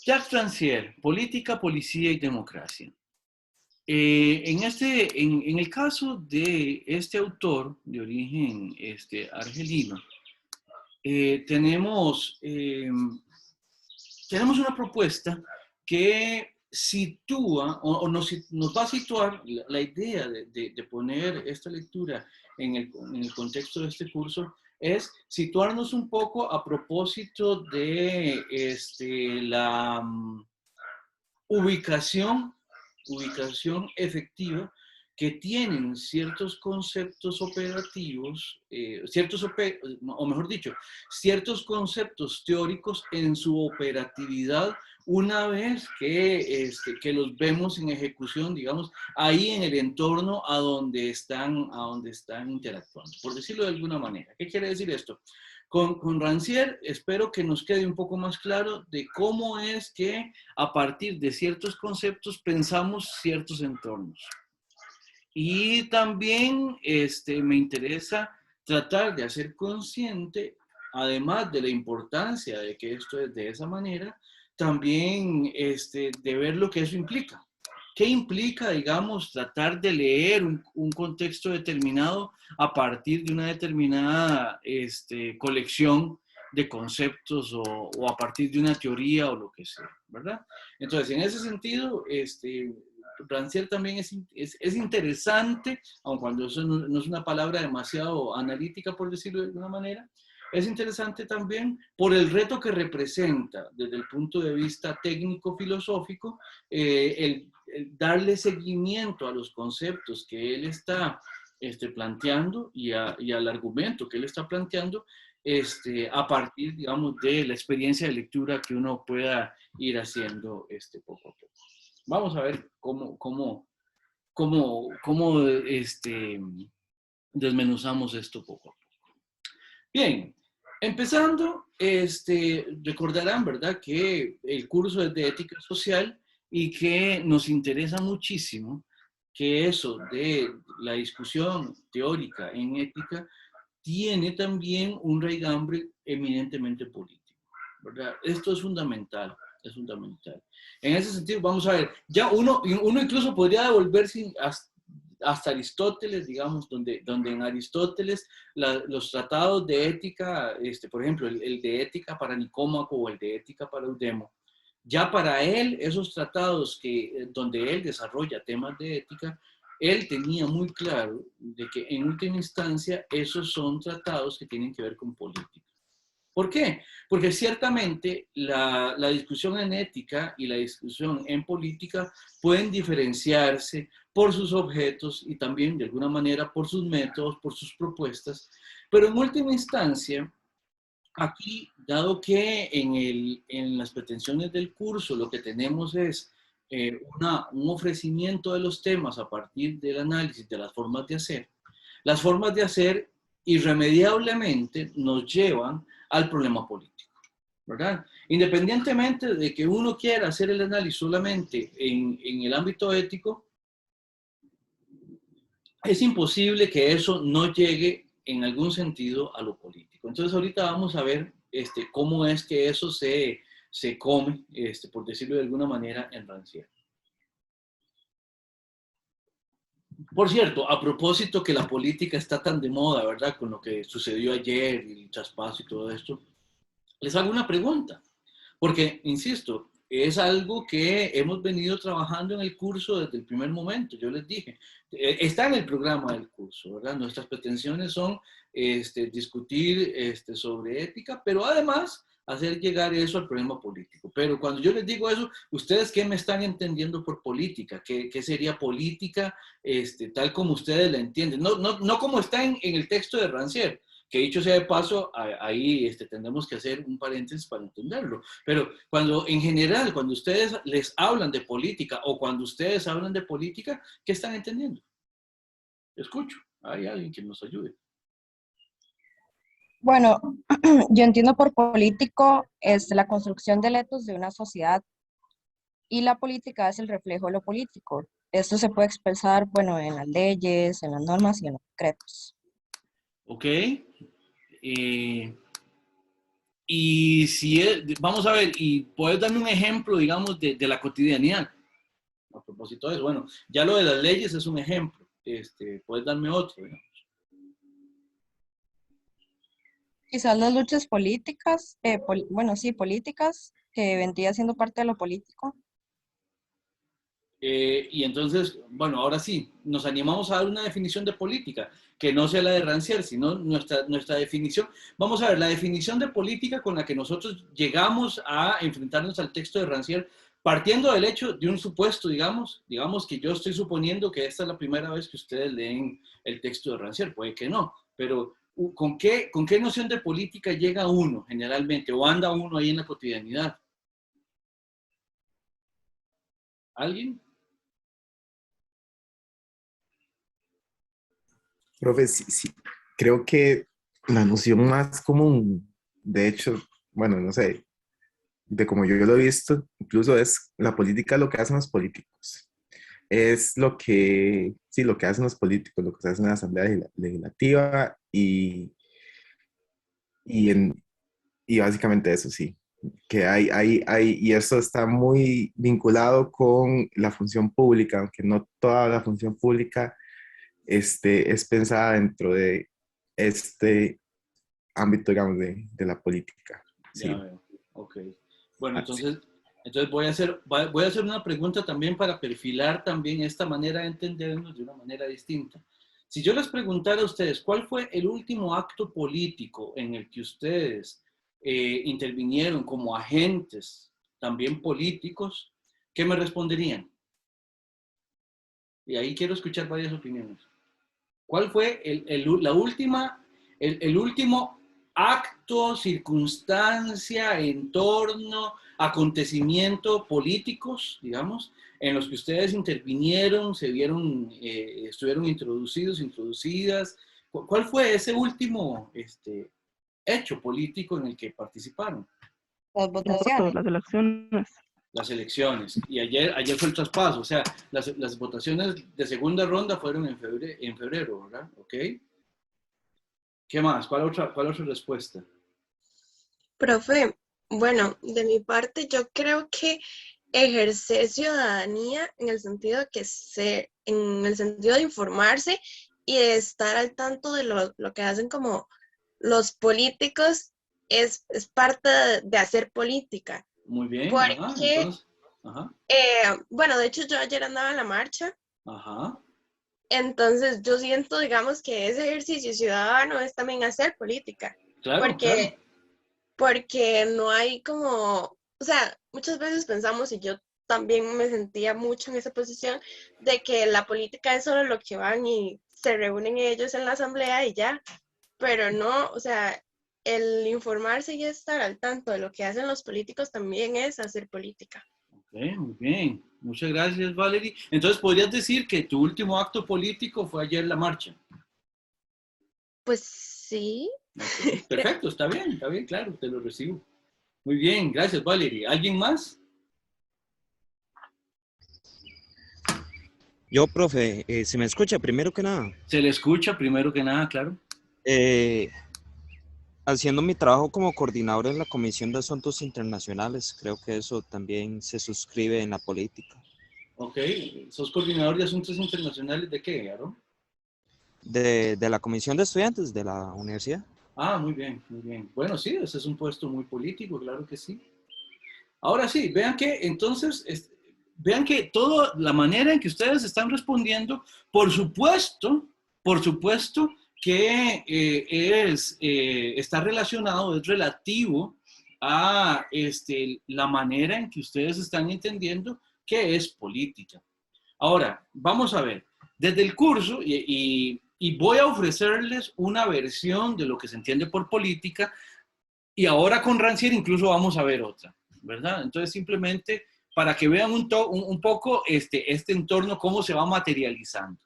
Jacques Rancière, Política, Policía y Democracia. En el caso de este autor de origen argelino, tenemos una propuesta que sitúa o nos va a situar la idea de poner esta lectura en el contexto de este curso, es situarnos un poco a propósito de la ubicación efectiva que tienen ciertos conceptos operativos, o mejor dicho, ciertos conceptos teóricos en su operatividad una vez que los vemos en ejecución, digamos, ahí en el entorno a donde están interactuando, por decirlo de alguna manera. ¿Qué quiere decir esto? Con Rancière espero que nos quede un poco más claro de cómo es que a partir de ciertos conceptos pensamos ciertos entornos. Y también me interesa tratar de hacer consciente, además de la importancia de que esto es de esa manera, también de ver lo que eso implica. ¿Qué implica, digamos, tratar de leer un contexto determinado a partir de una determinada colección de conceptos o a partir de una teoría o lo que sea, ¿verdad? Entonces, en ese sentido, Rancière también es interesante, aun cuando eso no es una palabra demasiado analítica, por decirlo de alguna manera, es interesante también por el reto que representa desde el punto de vista técnico-filosófico, el darle seguimiento a los conceptos que él está planteando y al argumento que él está planteando a partir, digamos, de la experiencia de lectura que uno pueda ir haciendo poco a poco. Vamos a ver cómo desmenuzamos esto poco a poco. Bien, empezando, recordarán, ¿verdad?, que el curso es de ética social y que nos interesa muchísimo que eso de la discusión teórica en ética tiene también un raigambre eminentemente político, ¿verdad? Esto es fundamental. Es fundamental. En ese sentido, vamos a ver, ya uno incluso podría devolverse hasta Aristóteles, digamos, donde en Aristóteles los tratados de ética, por ejemplo, el de ética para Nicómaco o el de ética para Eudemo, ya para él, esos tratados donde él desarrolla temas de ética, él tenía muy claro de que en última instancia esos son tratados que tienen que ver con política. ¿Por qué? Porque ciertamente la discusión en ética y la discusión en política pueden diferenciarse por sus objetos y también de alguna manera por sus métodos, por sus propuestas, pero en última instancia, aquí, dado que en las pretensiones del curso lo que tenemos es un ofrecimiento de los temas a partir del análisis de las formas de hacer irremediablemente nos llevan al problema político, ¿verdad? Independientemente de que uno quiera hacer el análisis solamente en el ámbito ético, es imposible que eso no llegue en algún sentido a lo político. Entonces ahorita vamos a ver cómo es que eso se come, por decirlo de alguna manera, en Rancière. Por cierto, a propósito que la política está tan de moda, ¿verdad? Con lo que sucedió ayer, y el traspaso y todo esto, les hago una pregunta, porque, insisto, es algo que hemos venido trabajando en el curso desde el primer momento. Yo les dije, está en el programa del curso, ¿verdad? Nuestras pretensiones son discutir sobre ética, pero además hacer llegar eso al problema político. Pero cuando yo les digo eso, ¿ustedes qué me están entendiendo por política? ¿Qué sería política tal como ustedes la entienden? No como está en el texto de Rancière, que dicho sea de paso, ahí tendremos que hacer un paréntesis para entenderlo. Pero en general, cuando ustedes les hablan de política o cuando ustedes hablan de política, ¿qué están entendiendo? Escucho, hay alguien que nos ayude. Bueno, yo entiendo por político es la construcción del etos de una sociedad y la política es el reflejo de lo político. Esto se puede expresar, bueno, en las leyes, en las normas y en los decretos. Ok. Y si vamos a ver, y puedes darme un ejemplo, digamos, de la cotidianidad. A propósito de eso, bueno, ya lo de las leyes es un ejemplo. Puedes darme otro, ¿no? Quizás las luchas políticas, bueno, sí, políticas, que vendría siendo parte de lo político. Y entonces, bueno, ahora sí, nos animamos a dar una definición de política, que no sea la de Rancière, sino nuestra definición. Vamos a ver, la definición de política con la que nosotros llegamos a enfrentarnos al texto de Rancière, partiendo del hecho de un supuesto, digamos que yo estoy suponiendo que esta es la primera vez que ustedes leen el texto de Rancière, puede que no, pero con qué noción de política llega uno generalmente, o anda uno ahí en la cotidianidad? ¿Alguien? Profe, sí, sí, creo que la noción más común, de hecho, bueno, no sé, de como yo lo he visto, incluso es la política lo que hacen los políticos. Es lo que, sí, lo que hacen los políticos, lo que se hace en la Asamblea Legislativa y, en, y básicamente eso sí, que y eso está muy vinculado con la función pública, aunque no toda la función pública es pensada dentro de este ámbito, digamos, de la política. Ya Sí, veo, ok. Bueno, así. entonces voy a hacer una pregunta también para perfilar también esta manera de entendernos de una manera distinta. Si yo les preguntara a ustedes, ¿cuál fue el último acto político en el que ustedes intervinieron como agentes, también políticos? ¿Qué me responderían? Y ahí quiero escuchar varias opiniones. ¿Cuál fue la última, el último acto, circunstancia, entorno, acontecimiento políticos, digamos, en los que ustedes intervinieron, se vieron, estuvieron introducidos, introducidas? ¿Cuál fue ese último hecho político en el que participaron? Las El voto, votaciones. las elecciones. Las elecciones. Y ayer fue el traspaso, o sea, las votaciones de segunda ronda fueron en febrero, ¿verdad? ¿Ok? ¿Qué más? ¿Cuál otra respuesta? Profe, bueno, de mi parte yo creo que ejercer ciudadanía en el sentido en el sentido de informarse y de estar al tanto de lo que hacen como los políticos es parte de hacer política. Muy bien, ajá, Porque, entonces, ajá, bueno, de hecho yo ayer andaba en la marcha, ajá, entonces yo siento, digamos, que ese ejercicio ciudadano es también hacer política. claro, claro, Porque porque no hay como, o sea, muchas veces pensamos, y yo también me sentía mucho en esa posición, de que la política es solo lo que van y se reúnen ellos en la asamblea y ya, pero no, o sea, el informarse y estar al tanto de lo que hacen los políticos también es hacer política. ok, muy bien, muchas gracias, Valerie. Entonces, ¿podrías decir que tu último acto político fue ayer la marcha? Pues sí, Ok, perfecto, está bien, claro, te lo recibo. Muy bien, gracias, Valerie. ¿Alguien más? Yo, profe, se me escucha primero que nada. Se le escucha primero que nada, claro. Eh, Haciendo mi trabajo como coordinador en la Comisión de Asuntos Internacionales, creo que eso también se suscribe en la política. Ok, ¿sos coordinador de asuntos internacionales de qué, Aaron? De la Comisión de Estudiantes de la universidad. Ah, muy bien, muy bien. Bueno, sí, ese es un puesto muy político, claro que sí. Ahora sí, vean que entonces, vean que toda la manera en que ustedes están respondiendo, por supuesto que está relacionado, es relativo a la manera en que ustedes están entendiendo qué es política. Ahora, vamos a ver, desde el curso, y voy a ofrecerles una versión de lo que se entiende por política, y ahora con Rancière incluso vamos a ver otra, ¿verdad? Entonces, simplemente para que vean un poco este entorno, cómo se va materializando.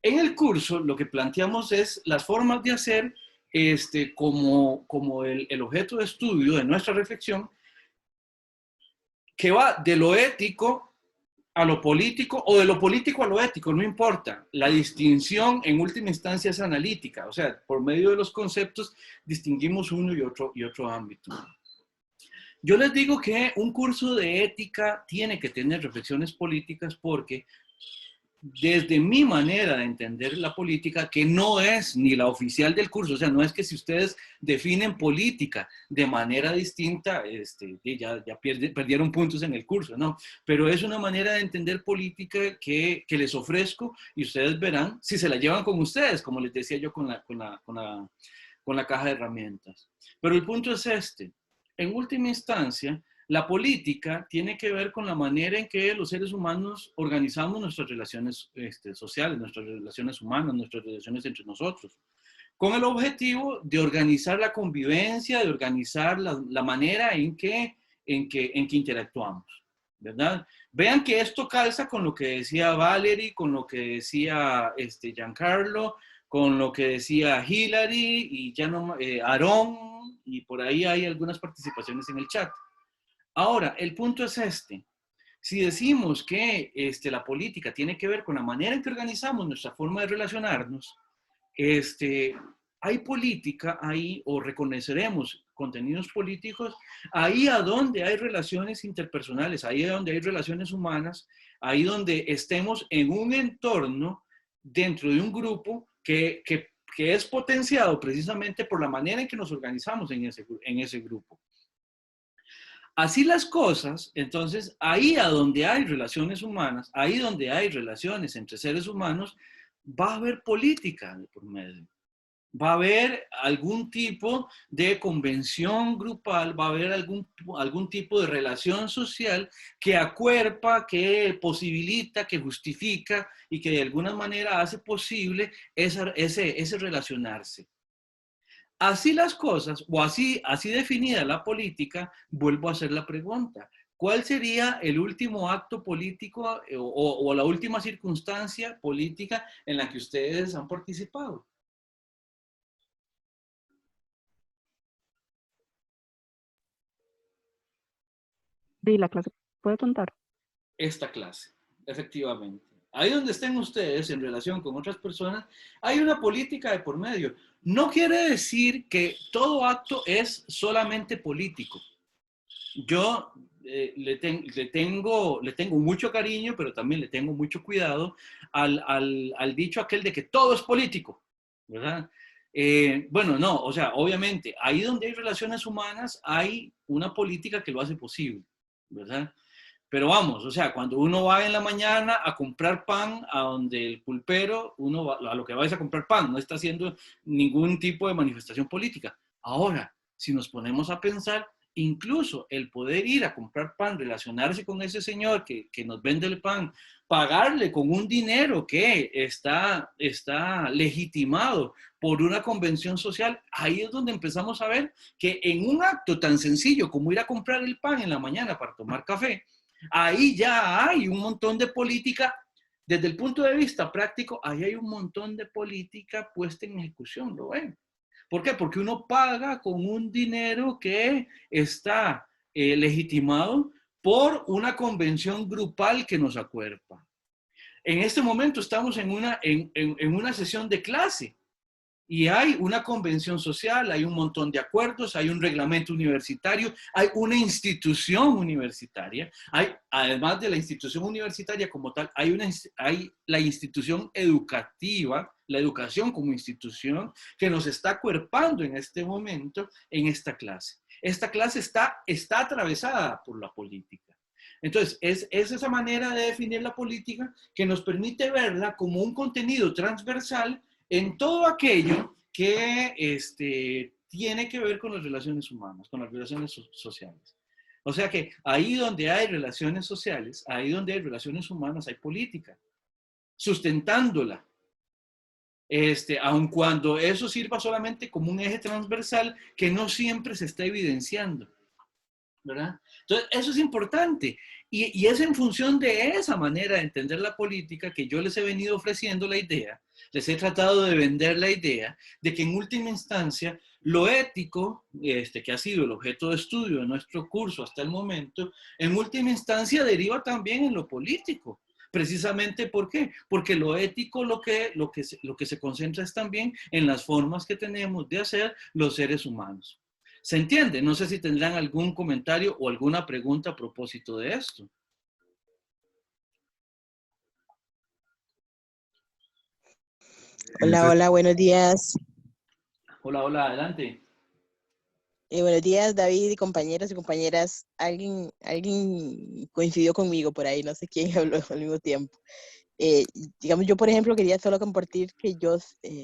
En el curso, lo que planteamos es las formas de hacer como el objeto de estudio de nuestra reflexión, que va de lo ético a lo político o de lo político a lo ético, no importa. La distinción en última instancia es analítica, o sea, por medio de los conceptos distinguimos uno y otro ámbito. Yo les digo que un curso de ética tiene que tener reflexiones políticas porque desde mi manera de entender la política, que no es ni la oficial del curso, o sea, no es que si ustedes definen política de manera distinta, ya perdieron puntos en el curso, no, pero es una manera de entender política que les ofrezco y ustedes verán si se la llevan con ustedes, como les decía yo con la caja de herramientas. Pero el punto es este, en última instancia, la política tiene que ver con la manera en que los seres humanos organizamos nuestras relaciones sociales, nuestras relaciones humanas, nuestras relaciones entre nosotros, con el objetivo de organizar la convivencia, de organizar la manera en que interactuamos, ¿verdad? Vean que esto calza con lo que decía Valerie, con lo que decía Giancarlo, con lo que decía Hillary y ya no, Aarón, y por ahí hay algunas participaciones en el chat. Ahora, el punto es este. Si decimos que la política tiene que ver con la manera en que organizamos nuestra forma de relacionarnos, hay política ahí, o reconoceremos contenidos políticos, ahí a donde hay relaciones interpersonales, ahí a donde hay relaciones humanas, ahí donde estemos en un entorno dentro de un grupo que es potenciado precisamente por la manera en que nos organizamos en ese grupo. Así las cosas, entonces, ahí a donde hay relaciones humanas, ahí donde hay relaciones entre seres humanos, va a haber política de por medio. Va a haber algún tipo de convención grupal, va a haber algún tipo de relación social que acuerpa, que posibilita, que justifica y que de alguna manera hace posible ese relacionarse. Así las cosas, o así definida la política, vuelvo a hacer la pregunta. ¿Cuál sería el último acto político o la última circunstancia política en la que ustedes han participado? Sí, la clase puede contar. Esta clase, efectivamente. Ahí donde estén ustedes en relación con otras personas, hay una política de por medio. No quiere decir que todo acto es solamente político. Yo le tengo mucho cariño, pero también le tengo mucho cuidado al dicho aquel de que todo es político, ¿verdad? Bueno, no, o sea, obviamente, ahí donde hay relaciones humanas hay una política que lo hace posible, ¿verdad? Pero vamos, o sea, cuando uno va en la mañana a comprar pan a donde el pulpero, uno va, a lo que va es a comprar pan, no está haciendo ningún tipo de manifestación política. Ahora, si nos ponemos a pensar, incluso el poder ir a comprar pan, relacionarse con ese señor que nos vende el pan, pagarle con un dinero que está legitimado por una convención social, ahí es donde empezamos a ver que en un acto tan sencillo como ir a comprar el pan en la mañana para tomar café, ahí ya hay un montón de política, desde el punto de vista práctico, ahí hay un montón de política puesta en ejecución, ¿lo ven? ¿Por qué? Porque uno paga con un dinero que está legitimado por una convención grupal que nos acuerpa. En este momento estamos en una sesión de clase y hay una convención social, hay un montón de acuerdos, hay un reglamento universitario, hay una institución universitaria, además de la institución universitaria como tal, hay la institución educativa, la educación como institución que nos está acuerpando en este momento en esta clase. Esta clase está atravesada por la política. Entonces, es esa manera de definir la política que nos permite verla como un contenido transversal en todo aquello que tiene que ver con las relaciones humanas, con las relaciones sociales. O sea que ahí donde hay relaciones sociales, ahí donde hay relaciones humanas, hay política, sustentándola. Aun cuando eso sirva solamente como un eje transversal que no siempre se está evidenciando, ¿verdad? Entonces, eso es importante. Y es en función de esa manera de entender la política que yo les he venido ofreciendo la idea, les he tratado de vender la idea de que en última instancia Lo ético, que ha sido el objeto de estudio de nuestro curso hasta el momento, en última instancia deriva también en lo político. Precisamente, ¿por qué? Porque lo ético lo que se concentra es también en las formas que tenemos de hacer los seres humanos. ¿Se entiende? No sé si tendrán algún comentario o alguna pregunta a propósito de esto. Eso Hola, hola, buenos días. Hola, hola, adelante. Buenos días, David y compañeros y compañeras. Alguien coincidió conmigo por ahí, no sé quién habló al mismo tiempo. Eh, digamos, yo, por ejemplo, quería solo compartir que yo,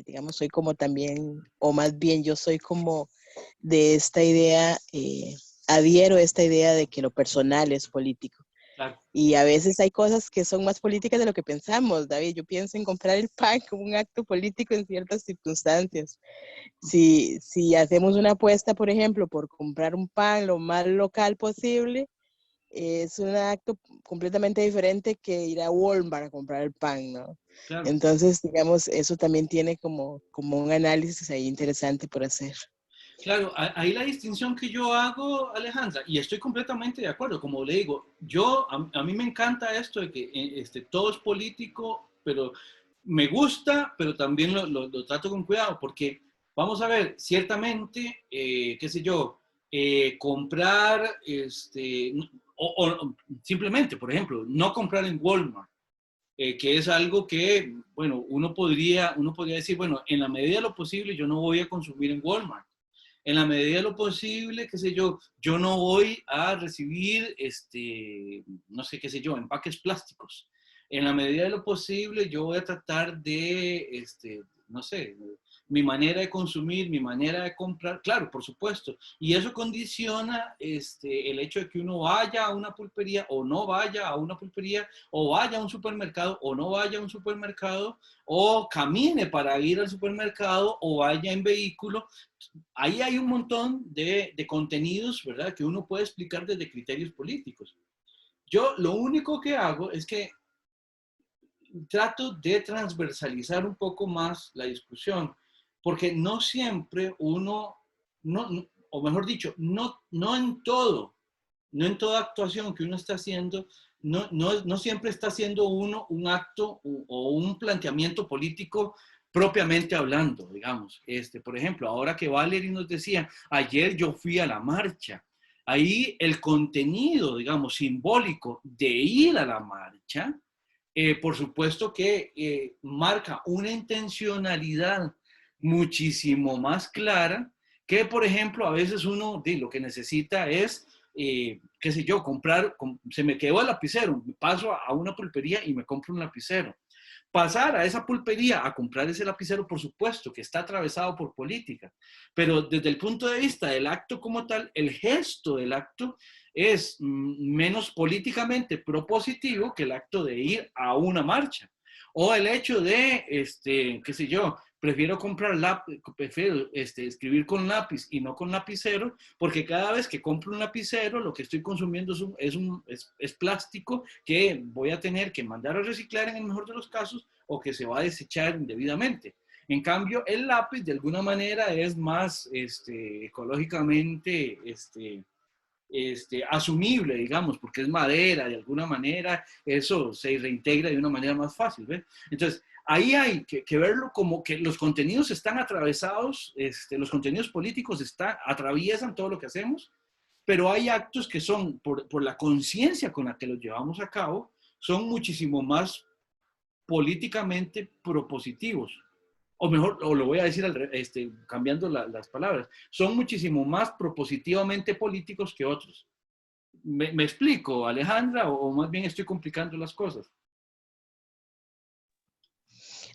digamos, soy como también, o más bien yo soy como de esta idea, adhiero a esta idea de que lo personal es político. Claro. Y a veces hay cosas que son más políticas de lo que pensamos, David. Yo pienso en comprar el pan como un acto político en ciertas circunstancias. Si hacemos una apuesta, por ejemplo, por comprar un pan lo más local posible, es un acto completamente diferente que ir a Walmart a comprar el pan, ¿no? Claro. Entonces, digamos, eso también tiene como un análisis ahí interesante por hacer. Claro, ahí la distinción que yo hago, Alejandra, y estoy completamente de acuerdo, como le digo, a mí me encanta esto de que todo es político, pero me gusta, pero también lo trato con cuidado, porque vamos a ver, ciertamente, qué sé yo, comprar, o simplemente, por ejemplo, no comprar en Walmart, que es algo que, bueno, uno podría decir, bueno, en la medida de lo posible yo no voy a consumir en Walmart. En la medida de lo posible, qué sé yo no voy a recibir, no sé, qué sé yo, empaques plásticos. En la medida de lo posible, yo voy a tratar de, no sé, mi manera de consumir, mi manera de comprar, claro, por supuesto. Y eso condiciona el hecho de que uno vaya a una pulpería o no vaya a una pulpería, o vaya a un supermercado o no vaya a un supermercado, o camine para ir al supermercado o vaya en vehículo. Ahí hay un montón de contenidos, ¿verdad?, que uno puede explicar desde criterios políticos. Yo lo único que hago es que trato de transversalizar un poco más la discusión, porque no siempre uno, o mejor dicho, no en todo, no en toda actuación que uno está haciendo, no siempre está haciendo uno un acto o un planteamiento político propiamente hablando, digamos. Por ejemplo, ahora que Valerie nos decía, ayer yo fui a la marcha, ahí el contenido, digamos, simbólico de ir a la marcha, por supuesto que marca una intencionalidad muchísimo más clara que, por ejemplo, a veces uno lo que necesita es, qué sé yo, se me quedó el lapicero, paso a una pulpería y me compro un lapicero. Pasar a esa pulpería a comprar ese lapicero, por supuesto, que está atravesado por política, pero desde el punto de vista del acto como tal, el gesto del acto es menos políticamente propositivo que el acto de ir a una marcha. O el hecho de, qué sé yo, prefiero escribir con lápiz y no con lapicero, porque cada vez que compro un lapicero, lo que estoy consumiendo es plástico que voy a tener que mandar a reciclar en el mejor de los casos o que se va a desechar indebidamente. En cambio, el lápiz de alguna manera es más ecológicamente asumible, digamos, porque es madera, de alguna manera eso se reintegra de una manera más fácil, ¿ves? Entonces, ahí hay que verlo como que los contenidos están atravesados, los contenidos políticos atraviesan todo lo que hacemos, pero hay actos que son, por la conciencia con la que los llevamos a cabo, son muchísimo más políticamente propositivos. O mejor, o lo voy a decir cambiando las palabras, son muchísimo más propositivamente políticos que otros. ¿Me explico, Alejandra, o más bien estoy complicando las cosas?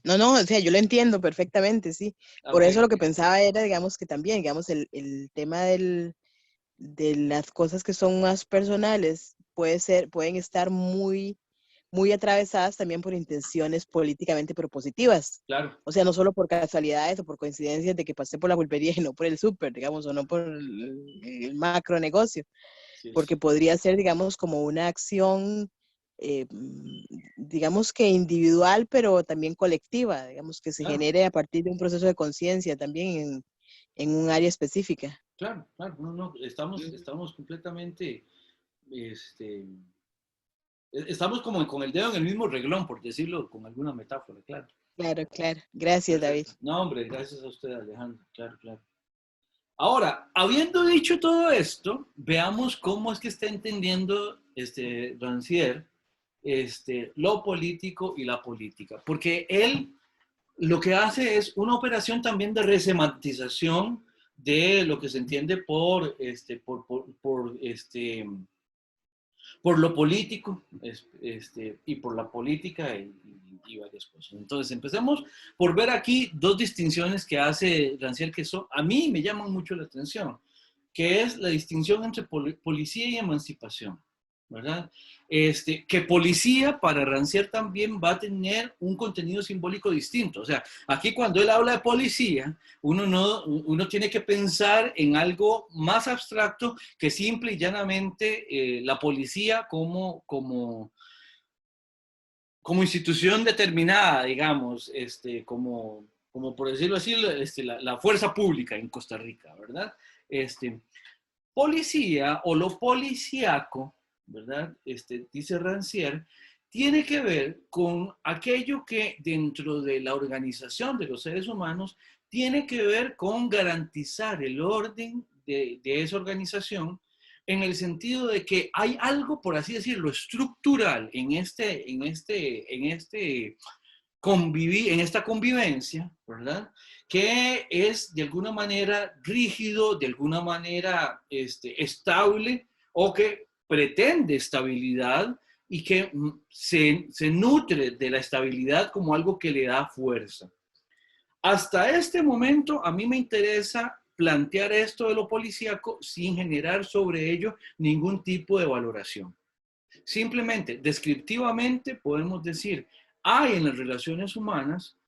No, no, o sea, yo lo entiendo perfectamente, sí. Por Okay. eso lo que pensaba era, digamos, que también, digamos, el tema de las cosas que son más personales pueden estar muy atravesadas también por intenciones políticamente propositivas. Claro. O sea, no solo por casualidades o por coincidencias de que pasé por la pulpería y no por el súper, digamos, o no por el macro negocio, Sí. porque podría ser, digamos, como una acción, digamos que individual, pero también colectiva, digamos, que se genere a partir de un proceso de conciencia también en un área específica. Claro, claro, no, estamos completamente, estamos como con el dedo en el mismo reglón, por decirlo con alguna metáfora, claro. Claro, claro. Gracias, David. Perfecto. No, hombre, gracias a usted, Alejandro, claro, claro. Ahora, habiendo dicho todo esto, veamos cómo es que está entendiendo Rancière lo político y la política, porque él lo que hace es una operación también de resemantización de lo que se entiende por lo político y por la política y varias cosas. Entonces, empecemos por ver aquí dos distinciones que hace Rancière que a mí me llaman mucho la atención, que es la distinción entre policía y emancipación, ¿verdad? Que policía para Rancière también va a tener un contenido simbólico distinto. O sea, aquí cuando él habla de policía, uno tiene que pensar en algo más abstracto que simple y llanamente la policía como institución determinada, digamos, como por decirlo así, la fuerza pública en Costa Rica, ¿verdad? Policía o lo policíaco, ¿verdad? Dice Rancière, tiene que ver con aquello que dentro de la organización de los seres humanos tiene que ver con garantizar el orden de esa organización en el sentido de que hay algo, por así decirlo, estructural en esta convivencia, ¿verdad? Que es de alguna manera rígido, de alguna manera estable o que pretende estabilidad y que se nutre de la estabilidad como algo que le da fuerza. Hasta este momento a mí me interesa plantear esto de lo policíaco sin generar sobre ello ningún tipo de valoración. Simplemente, descriptivamente, podemos decir, hay en las relaciones humanas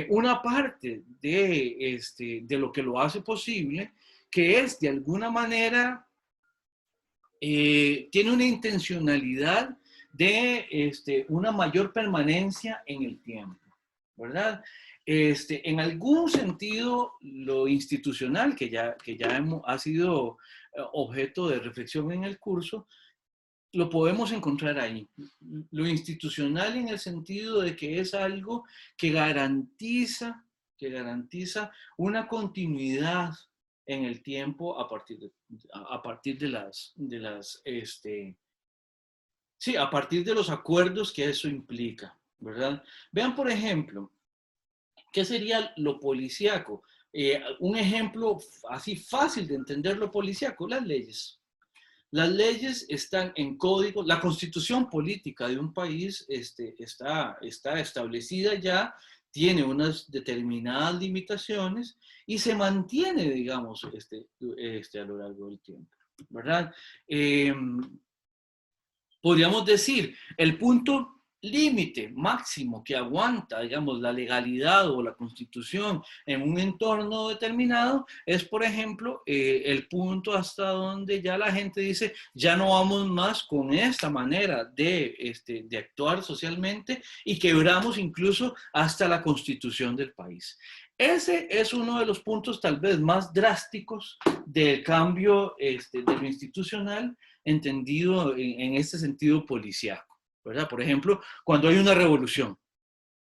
una parte de lo que lo hace posible, que es de alguna manera, tiene una intencionalidad de una mayor permanencia en el tiempo, ¿verdad? En algún sentido, lo institucional, que ya ha sido objeto de reflexión en el curso, lo podemos encontrar ahí. Lo institucional en el sentido de que es algo que garantiza una continuidad en el tiempo a partir de los acuerdos que eso implica, ¿verdad? Vean, por ejemplo, ¿qué sería lo policíaco? Un ejemplo así fácil de entender lo policíaco, las leyes. Las leyes están en código, la constitución política de un país está establecida ya, tiene unas determinadas limitaciones y se mantiene, digamos, a lo largo del tiempo, ¿verdad? Podríamos decir, el punto límite máximo que aguanta, digamos, la legalidad o la constitución en un entorno determinado es, por ejemplo, el punto hasta donde ya la gente dice, ya no vamos más con esta manera de actuar socialmente y quebramos incluso hasta la constitución del país. Ese es uno de los puntos tal vez más drásticos del cambio de lo institucional entendido en este sentido policiaco, ¿verdad? Por ejemplo, cuando hay una revolución,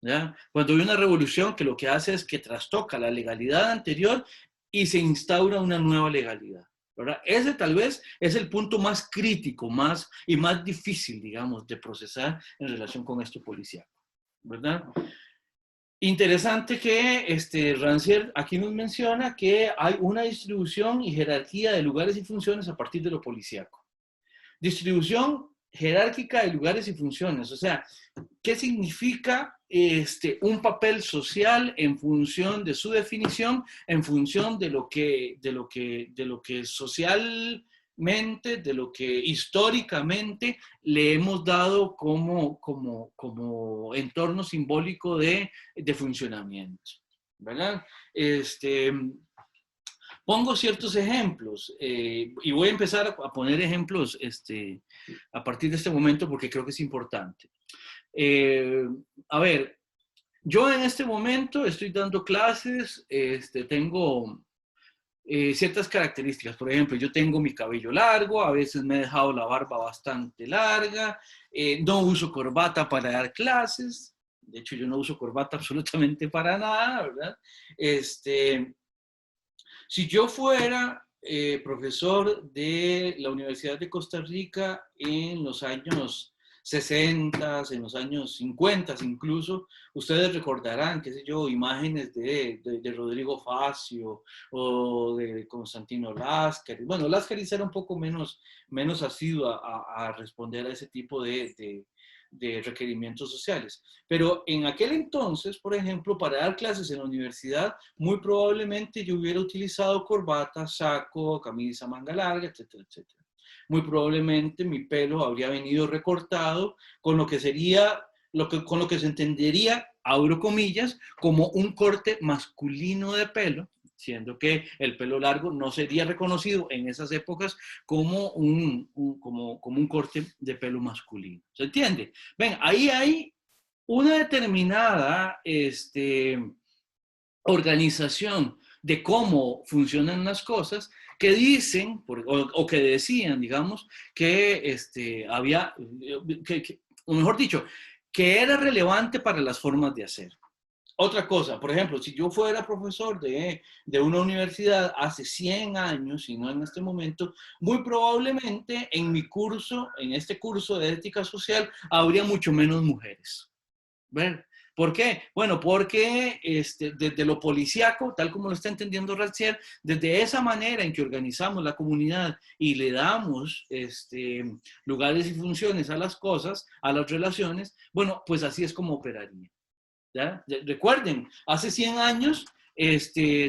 ¿ya? Cuando hay una revolución que lo que hace es que trastoca la legalidad anterior y se instaura una nueva legalidad, ¿verdad? Ese tal vez es el punto más crítico, más difícil, digamos, de procesar en relación con esto policiaco, ¿verdad? Interesante que Rancière aquí nos menciona que hay una distribución y jerarquía de lugares y funciones a partir de lo policíaco. Distribución jerárquica de lugares y funciones, o sea, ¿qué significa un papel social en función de su definición, en función de lo que socialmente, de lo que históricamente le hemos dado como entorno simbólico de funcionamiento, ¿verdad? Pongo ciertos ejemplos y voy a empezar a poner ejemplos a partir de este momento porque creo que es importante. A ver, yo en este momento estoy dando clases, tengo ciertas características. Por ejemplo, yo tengo mi cabello largo, a veces me he dejado la barba bastante larga, no uso corbata para dar clases, de hecho yo no uso corbata absolutamente para nada, ¿verdad? Si yo fuera profesor de la Universidad de Costa Rica en los años 60, en los años 50 incluso, ustedes recordarán, qué sé yo, imágenes de Rodrigo Facio o de Constantino Láscaris. Bueno, Láscaris era un poco menos asiduo a responder a ese tipo de requerimientos sociales. Pero en aquel entonces, por ejemplo, para dar clases en la universidad, muy probablemente yo hubiera utilizado corbata, saco, camisa manga larga, etcétera, etcétera. Muy probablemente mi pelo habría venido recortado con lo que sería, con lo que se entendería, abro comillas, como un corte masculino de pelo, siendo que el pelo largo no sería reconocido en esas épocas como como un corte de pelo masculino. ¿Se entiende? Ven, ahí hay una determinada organización de cómo funcionan las cosas que dicen, o que decían, digamos, que había, o mejor dicho, que era relevante para las formas de hacer. Otra cosa, por ejemplo, si yo fuera profesor de una universidad hace 100 años, y no en este momento, muy probablemente en mi curso, en este curso de ética social, habría mucho menos mujeres. ¿Ver? ¿Por qué? Bueno, porque desde lo policíaco, tal como lo está entendiendo Rancière, desde esa manera en que organizamos la comunidad y le damos lugares y funciones a las cosas, a las relaciones, bueno, pues así es como operaría. ¿Ya? Recuerden, hace 100 años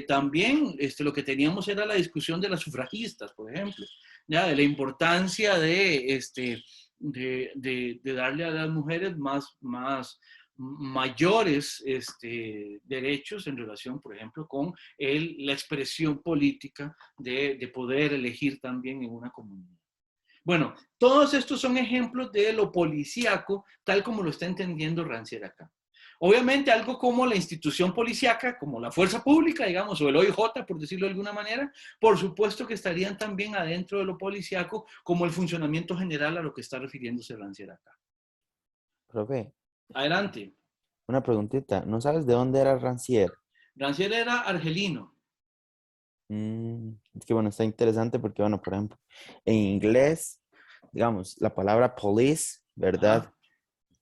también lo que teníamos era la discusión de las sufragistas, por ejemplo, ¿ya? De la importancia de darle a las mujeres mayores derechos en relación, por ejemplo, con la expresión política de poder elegir también en una comunidad. Bueno, todos estos son ejemplos de lo policíaco, tal como lo está entendiendo Rancière acá. Obviamente algo como la institución policíaca, como la fuerza pública, digamos, o el OIJ, por decirlo de alguna manera, por supuesto que estarían también adentro de lo policíaco como el funcionamiento general a lo que está refiriéndose Rancière acá. Profe, Adelante. una preguntita. ¿No sabes de dónde era Rancière? Rancière era argelino. Es que bueno, está interesante porque, bueno, por ejemplo, en inglés, digamos, la palabra police, ¿verdad? Ajá.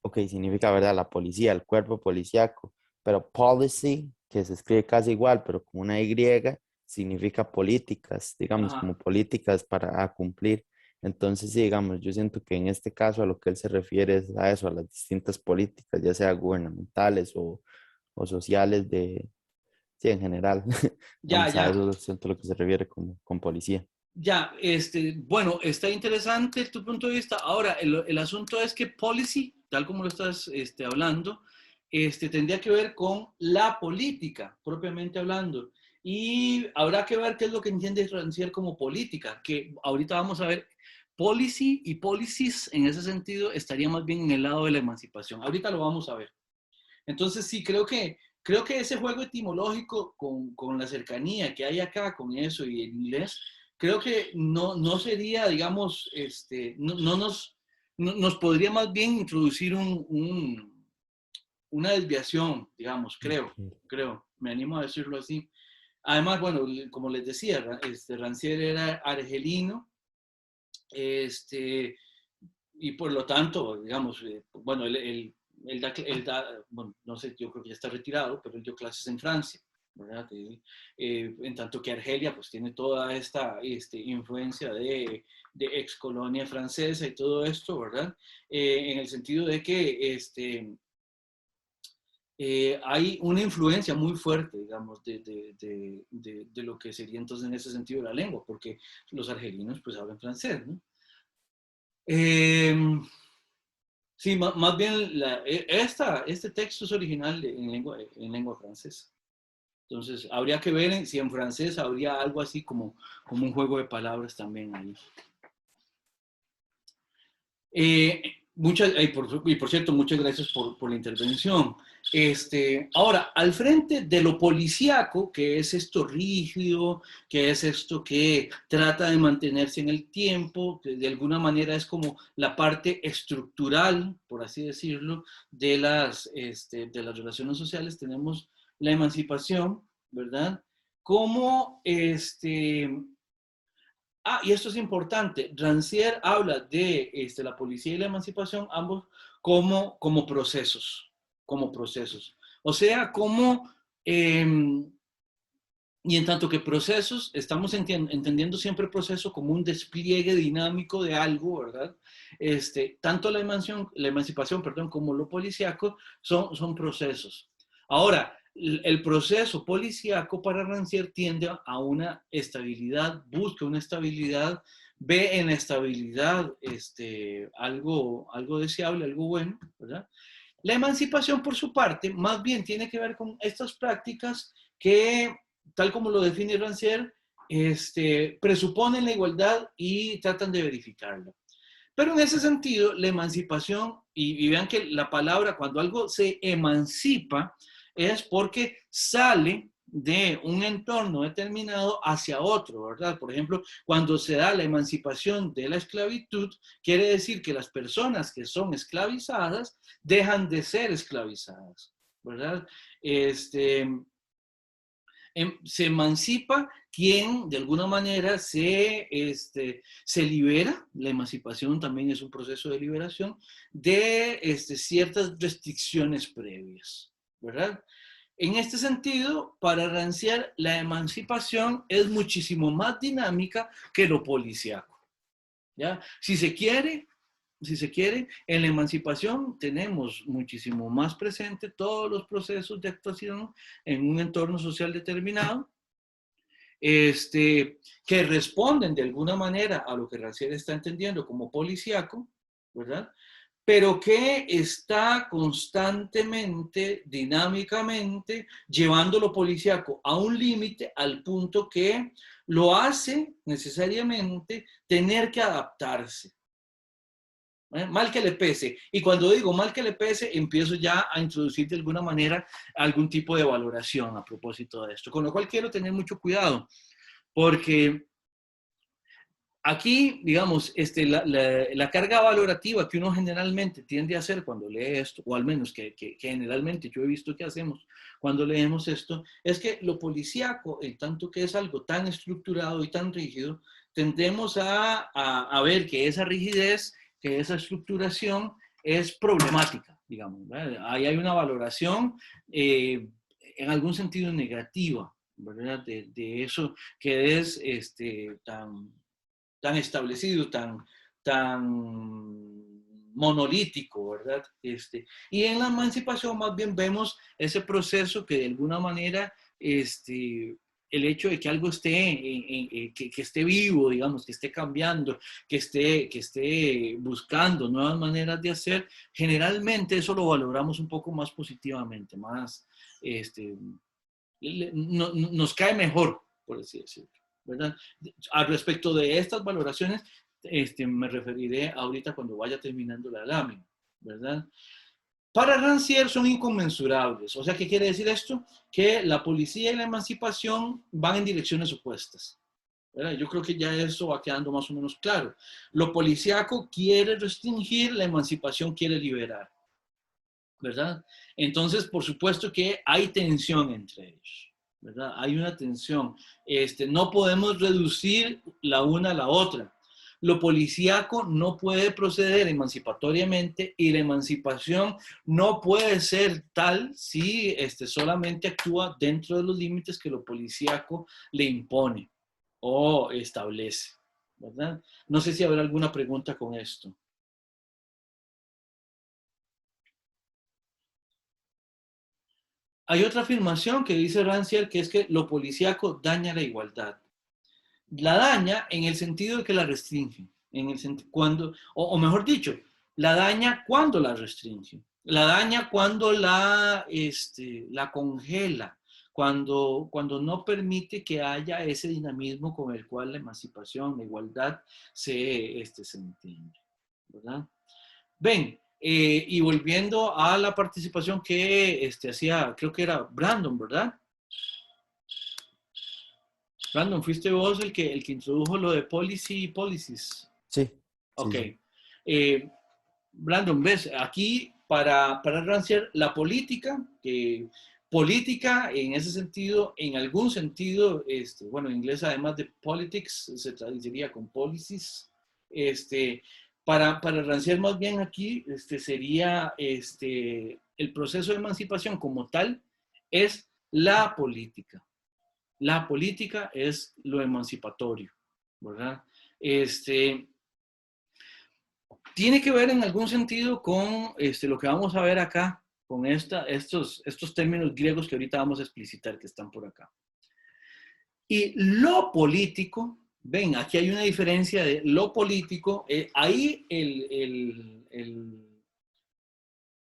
Ok, significa, ¿verdad? La policía, el cuerpo policíaco, pero policy, que se escribe casi igual, pero con una Y, significa políticas, digamos, Ajá. como políticas para cumplir. Entonces, sí, digamos, yo siento que en este caso a lo que él se refiere es a eso, a las distintas políticas, ya sea gubernamentales o sociales sí, en general. Ya, Digamos, a ya. eso siento lo que se refiere con policía. Ya, bueno, está interesante tu punto de vista. Ahora, el asunto es que policy, tal como lo estás hablando, tendría que ver con la política, propiamente hablando. Y habrá que ver qué es lo que entiende Rancière como política, que ahorita vamos a ver, policy y policies en ese sentido estaría más bien en el lado de la emancipación. Ahorita lo vamos a ver. Entonces, sí, creo que ese juego etimológico con la cercanía que hay acá con eso y el inglés, creo que no sería, digamos, nos podría más bien introducir una desviación, digamos, creo, me animo a decirlo así. Además, bueno, como les decía, Rancière era argelino, y por lo tanto, digamos, bueno, bueno, no sé, yo creo que ya está retirado, pero él dio clases en Francia, ¿verdad? En tanto que Argelia pues tiene toda esta influencia de ex colonia francesa y todo esto, ¿verdad? En el sentido de que hay una influencia muy fuerte, digamos, de lo que sería entonces en ese sentido la lengua, porque los argelinos pues hablan francés, ¿no? Sí, más bien este texto es original en lengua francesa. Entonces, habría que ver si en francés habría algo así como un juego de palabras también ahí. Y por cierto, muchas gracias por la intervención. Ahora, al frente de lo policíaco, que es esto rígido, que es esto que trata de mantenerse en el tiempo, que de alguna manera es como la parte estructural, por así decirlo, de las relaciones sociales, tenemos la emancipación, ¿verdad? Como y esto es importante, Rancière habla de la policía y la emancipación, ambos como procesos, como procesos. O sea, y en tanto que procesos, estamos entendiendo siempre el proceso como un despliegue dinámico de algo, ¿verdad? Tanto la emancipación, perdón, como lo policíaco son procesos. Ahora, el proceso policíaco para Rancière tiende a una estabilidad, busca una estabilidad, ve en la estabilidad algo deseable, algo bueno, ¿verdad? La emancipación, por su parte, más bien tiene que ver con estas prácticas que, tal como lo define Rancière, presuponen la igualdad y tratan de verificarla. Pero en ese sentido, la emancipación, y vean que la palabra, cuando algo se emancipa, es porque sale de un entorno determinado hacia otro, ¿verdad? Por ejemplo, cuando se da la emancipación de la esclavitud, quiere decir que las personas que son esclavizadas dejan de ser esclavizadas, ¿verdad? Se emancipa quien de alguna manera se libera, la emancipación también es un proceso de liberación, de ciertas restricciones previas, ¿verdad? En este sentido, para Rancière, la emancipación es muchísimo más dinámica que lo policíaco, ¿ya? Si se quiere, en la emancipación tenemos muchísimo más presente todos los procesos de actuación en un entorno social determinado, que responden de alguna manera a lo que Rancière está entendiendo como policíaco, ¿verdad? Pero que está constantemente, dinámicamente, llevando lo policíaco a un límite al punto que lo hace necesariamente tener que adaptarse. Mal que le pese. Y cuando digo mal que le pese, empiezo ya a introducir de alguna manera algún tipo de valoración a propósito de esto. Con lo cual quiero tener mucho cuidado, porque aquí, digamos, la carga valorativa que uno generalmente tiende a hacer cuando lee esto, o al menos que generalmente yo he visto que hacemos cuando leemos esto, es que lo policíaco, en tanto que es algo tan estructurado y tan rígido, tendemos a ver que esa rigidez, que esa estructuración es problemática, digamos, ¿verdad? Ahí hay una valoración en algún sentido negativa, ¿verdad? De eso que es tan establecido, tan monolítico, ¿verdad? Y en la emancipación más bien vemos ese proceso que de alguna manera, el hecho de que algo esté, que esté vivo, digamos, que esté cambiando, que esté buscando nuevas maneras de hacer, generalmente eso lo valoramos un poco más positivamente, más, nos cae mejor, por así decirlo, ¿verdad? Al respecto de estas valoraciones, me referiré ahorita cuando vaya terminando la lámina, ¿verdad? Para Rancière son inconmensurables. O sea, ¿qué quiere decir esto? Que la policía y la emancipación van en direcciones opuestas, ¿verdad? Yo creo que ya eso va quedando más o menos claro. Lo policíaco quiere restringir, la emancipación quiere liberar, ¿verdad? Entonces, por supuesto que hay tensión entre ellos, ¿verdad? Hay una tensión. No podemos reducir la una a la otra. Lo policíaco no puede proceder emancipatoriamente y la emancipación no puede ser tal si solamente actúa dentro de los límites que lo policíaco le impone o establece, ¿verdad? No sé si habrá alguna pregunta con esto. Hay otra afirmación que dice Rancière, que es que lo policíaco daña la igualdad. La daña en el sentido de que la restringe, o mejor dicho, la daña cuando la restringe, la daña cuando la congela, cuando no permite que haya ese dinamismo con el cual la emancipación, la igualdad se entiende, ¿verdad? Ven, y volviendo a la participación que hacía, creo que era Brandon, ¿verdad? Brandon, fuiste vos el que introdujo lo de policy y policies. Sí. Ok. Sí. Brandon, ves, aquí para Rancière, la política, política en ese sentido, en algún sentido, bueno, en inglés además de politics, se traduciría con policies. Para Rancière más bien aquí sería el proceso de emancipación como tal, es la política. La política es lo emancipatorio, ¿verdad? Tiene que ver en algún sentido con lo que vamos a ver acá, con estos términos griegos que ahorita vamos a explicitar que están por acá. Y lo político, ven, aquí hay una diferencia de lo político, ahí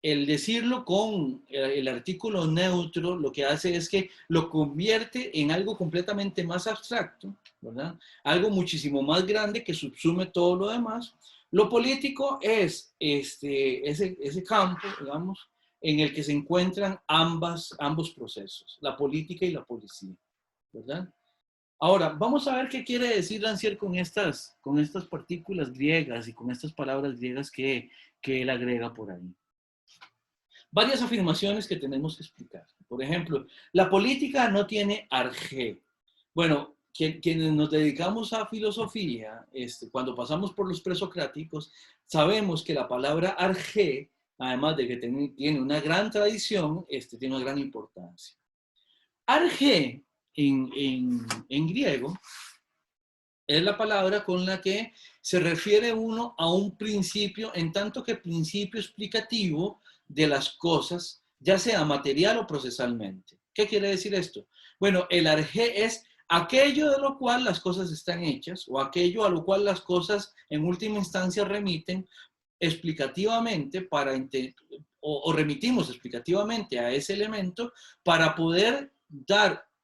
el decirlo con el artículo neutro lo que hace es que lo convierte en algo completamente más abstracto, ¿verdad? Algo muchísimo más grande que subsume todo lo demás. Lo político es ese campo, digamos, en el que se encuentran ambos procesos, la política y la policía, ¿verdad? Ahora, vamos a ver qué quiere decir Rancière con estas partículas griegas y con estas palabras griegas que él agrega por ahí. Varias afirmaciones que tenemos que explicar. Por ejemplo, la política no tiene arjé. Bueno, quienes nos dedicamos a filosofía, cuando pasamos por los presocráticos, sabemos que la palabra arjé, además de que tiene una gran tradición, tiene una gran importancia. Arjé, en griego, es la palabra con la que se refiere uno a un principio, en tanto que principio explicativo de las cosas, ya sea material o procesalmente. ¿Qué quiere decir esto? Bueno, el arjé es aquello de lo cual las cosas están hechas o aquello a lo cual las cosas en última instancia remiten explicativamente o remitimos explicativamente a ese elemento para poder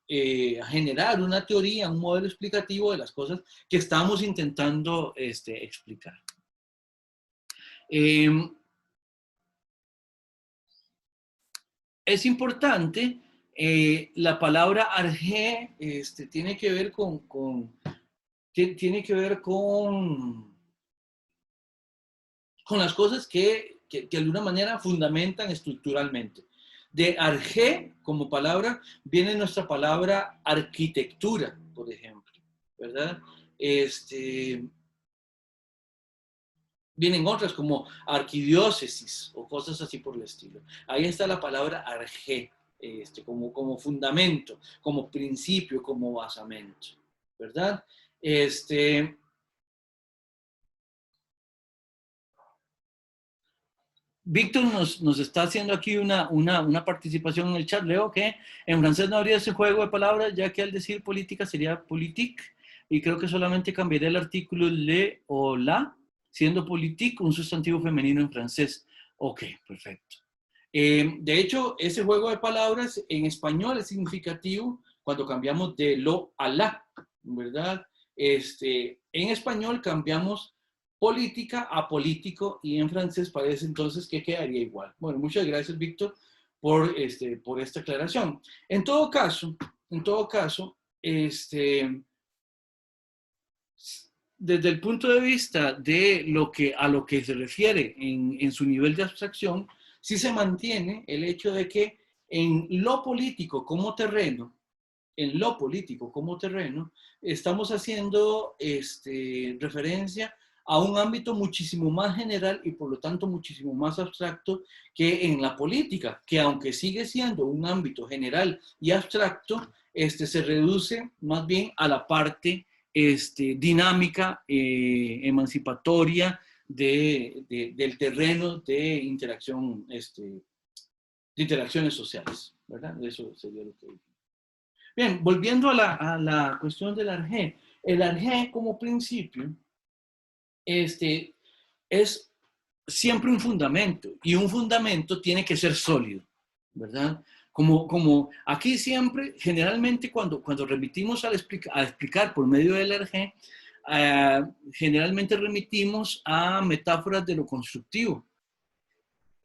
generar una teoría, un modelo explicativo de las cosas que estamos intentando explicar. Es importante, la palabra arjé tiene que ver con las cosas que de alguna manera fundamentan estructuralmente. De arjé como palabra viene nuestra palabra arquitectura, por ejemplo, ¿verdad? Vienen otras como arquidiócesis o cosas así por el estilo. Ahí está la palabra arjé, como fundamento, como principio, como basamento, ¿verdad? Víctor nos está haciendo aquí una participación en el chat. Leo que en francés no habría ese juego de palabras, ya que al decir política sería politique, y creo que solamente cambiaría el artículo le o la, siendo politique un sustantivo femenino en francés. Ok, perfecto. De hecho, ese juego de palabras en español es significativo cuando cambiamos de lo a la, ¿verdad? En español cambiamos política a político y en francés parece entonces que quedaría igual. Bueno, muchas gracias, Víctor, por esta aclaración. En todo caso, desde el punto de vista de a lo que se refiere en su nivel de abstracción, sí se mantiene el hecho de que en lo político como terreno, estamos haciendo referencia a un ámbito muchísimo más general y por lo tanto muchísimo más abstracto que en la política, que aunque sigue siendo un ámbito general y abstracto, se reduce más bien a la parte dinámica, emancipatoria del terreno de interacción, de interacciones sociales, ¿verdad? Eso sería lo que... Bien, volviendo a la cuestión del arjé. El arjé como principio es siempre un fundamento, y un fundamento tiene que ser sólido, ¿verdad? Como aquí siempre, generalmente cuando remitimos a explicar por medio del arjé, generalmente remitimos a metáforas de lo constructivo,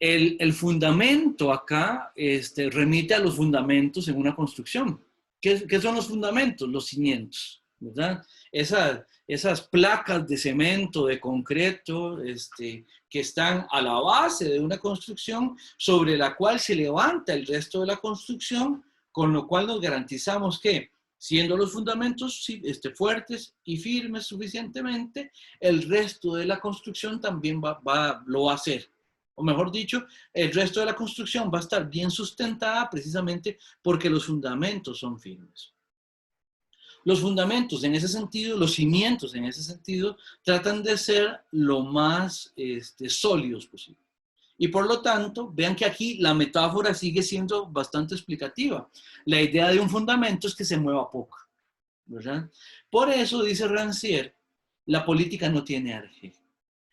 El fundamento acá remite a los fundamentos en una construcción. ¿Qué son los fundamentos? Los cimientos, ¿verdad? Esas placas de cemento, de concreto, que están a la base de una construcción sobre la cual se levanta el resto de la construcción, con lo cual nos garantizamos que, siendo los fundamentos fuertes y firmes suficientemente, el resto de la construcción también lo va a hacer. O mejor dicho, el resto de la construcción va a estar bien sustentada precisamente porque los fundamentos son firmes. Los fundamentos en ese sentido, los cimientos en ese sentido, tratan de ser lo más sólidos posible. Y por lo tanto, vean que aquí la metáfora sigue siendo bastante explicativa. La idea de un fundamento es que se mueva poco, ¿verdad? Por eso, dice Rancière, la política no tiene arjé.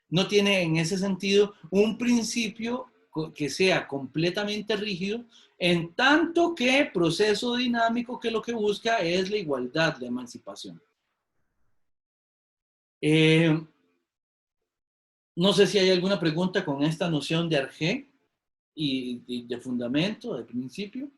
No tiene en ese sentido un principio que sea completamente rígido, en tanto que proceso dinámico que lo que busca es la igualdad, la emancipación. No sé si hay alguna pregunta con esta noción de arjé y de fundamento, de principio.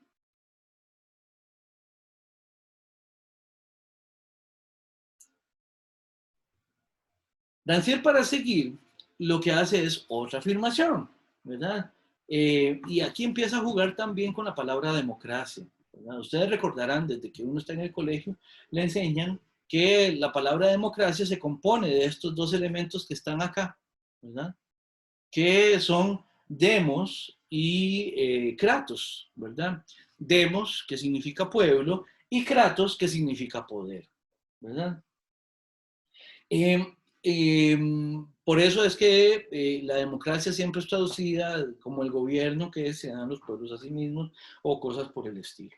Rancière, para seguir, lo que hace es otra afirmación, ¿verdad? Y aquí empieza a jugar también con la palabra democracia, ¿verdad? Ustedes recordarán, desde que uno está en el colegio, le enseñan que la palabra democracia se compone de estos dos elementos que están acá, ¿verdad? Que son demos y kratos, ¿verdad? Demos, que significa pueblo, y kratos, que significa poder, ¿verdad? Por eso es que la democracia siempre es traducida como el gobierno que se dan los pueblos a sí mismos o cosas por el estilo.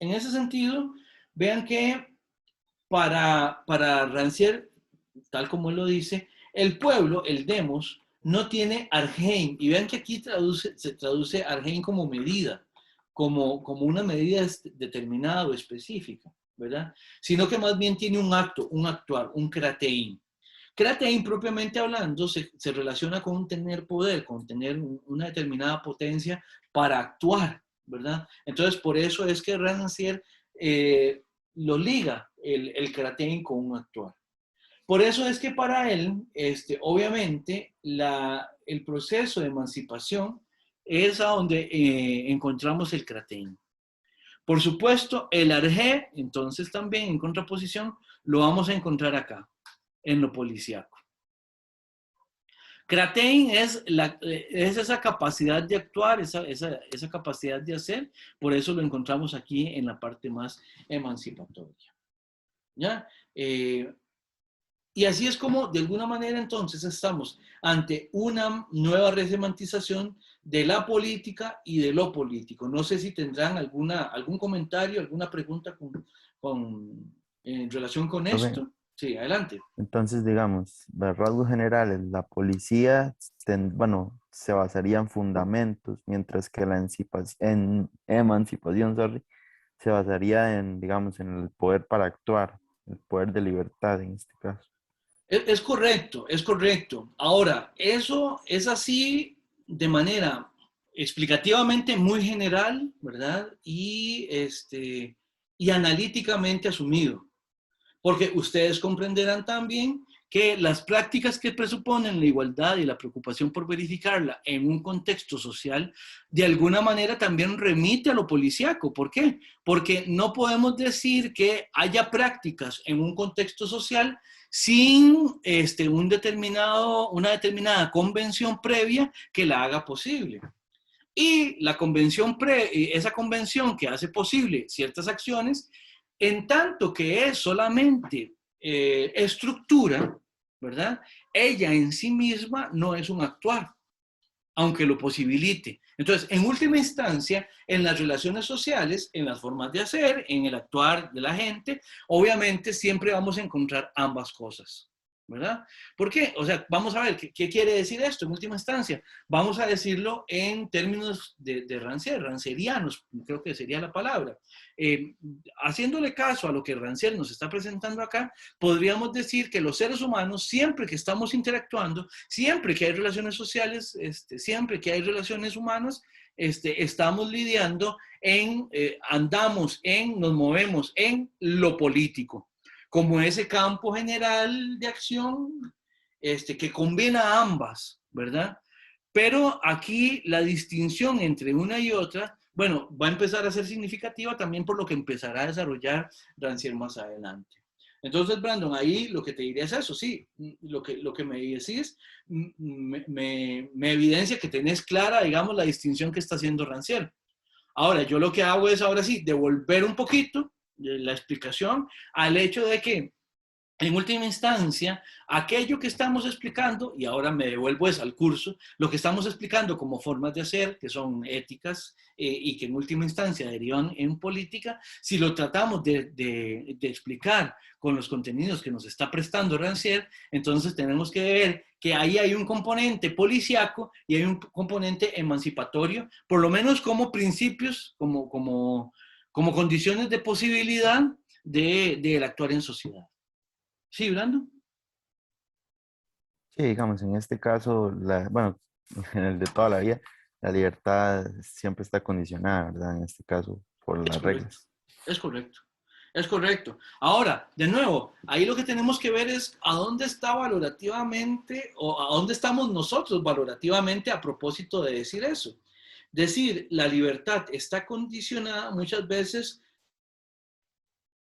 En ese sentido, vean que para Rancière, tal como él lo dice, el pueblo, el demos, no tiene argein. Y vean que aquí se traduce argein como medida, como una medida determinada o específica, ¿verdad? Sino que más bien tiene un acto, un actuar, un kratein. Kratein, propiamente hablando, se relaciona con tener poder, con tener una determinada potencia para actuar, ¿verdad? Entonces, por eso es que Rancière lo liga el kratein con un actuar. Por eso es que para él, obviamente, el proceso de emancipación es a donde encontramos el kratein. Por supuesto, el arjé, entonces también en contraposición, lo vamos a encontrar acá, en lo policíaco. Kratein es esa capacidad de actuar, esa capacidad de hacer, por eso lo encontramos aquí en la parte más emancipatoria. ¿Ya? Y así es como, de alguna manera, entonces, estamos ante una nueva resemantización de la política y de lo político. No sé si tendrán algún comentario, alguna pregunta en relación con esto. Sí, adelante. Entonces, digamos, de rasgos generales, la policía, se basaría en fundamentos, mientras que la emancipación, se basaría en, digamos, en el poder para actuar, el poder de libertad en este caso. Es correcto, es correcto. Ahora, eso es así de manera explicativamente muy general, ¿verdad? Y analíticamente asumido. Porque ustedes comprenderán también que las prácticas que presuponen la igualdad y la preocupación por verificarla en un contexto social, de alguna manera también remite a lo policíaco. ¿Por qué? Porque no podemos decir que haya prácticas en un contexto social sin una determinada convención previa que la haga posible. Y esa convención que hace posible ciertas acciones, en tanto que es solamente estructura, ¿verdad? Ella en sí misma no es un actuar, aunque lo posibilite. Entonces, en última instancia, en las relaciones sociales, en las formas de hacer, en el actuar de la gente, obviamente siempre vamos a encontrar ambas cosas, ¿verdad? ¿Por qué? O sea, vamos a ver, ¿qué quiere decir esto en última instancia? Vamos a decirlo en términos de Rancière, rancierianos, creo que sería la palabra. Haciéndole caso a lo que Rancière nos está presentando acá, podríamos decir que los seres humanos, siempre que estamos interactuando, siempre que hay relaciones sociales, siempre que hay relaciones humanas, estamos lidiando nos movemos en lo político, como ese campo general de acción que combina ambas, ¿verdad? Pero aquí la distinción entre una y otra, bueno, va a empezar a ser significativa también por lo que empezará a desarrollar Rancière más adelante. Entonces, Brandon, ahí lo que te diría es eso, sí, lo que me decís me evidencia que tenés clara, digamos, la distinción que está haciendo Rancière. Ahora, yo lo que hago es, ahora sí, devolver un poquito la explicación al hecho de que, en última instancia, aquello que estamos explicando, y ahora me devuelvo al curso, lo que estamos explicando como formas de hacer, que son éticas y que en última instancia derivan en política, si lo tratamos de explicar con los contenidos que nos está prestando Rancière, entonces tenemos que ver que ahí hay un componente policiaco y hay un componente emancipatorio, por lo menos como principios, como condiciones de posibilidad del actuar en sociedad. Sí, Brando. Sí, digamos, en este caso, bueno, en el de toda la vida, la libertad siempre está condicionada, ¿verdad? En este caso, por las reglas. Es correcto. Es correcto. Ahora, de nuevo, ahí lo que tenemos que ver es a dónde está valorativamente o a dónde estamos nosotros valorativamente a propósito de decir eso. Decir la libertad está condicionada muchas veces,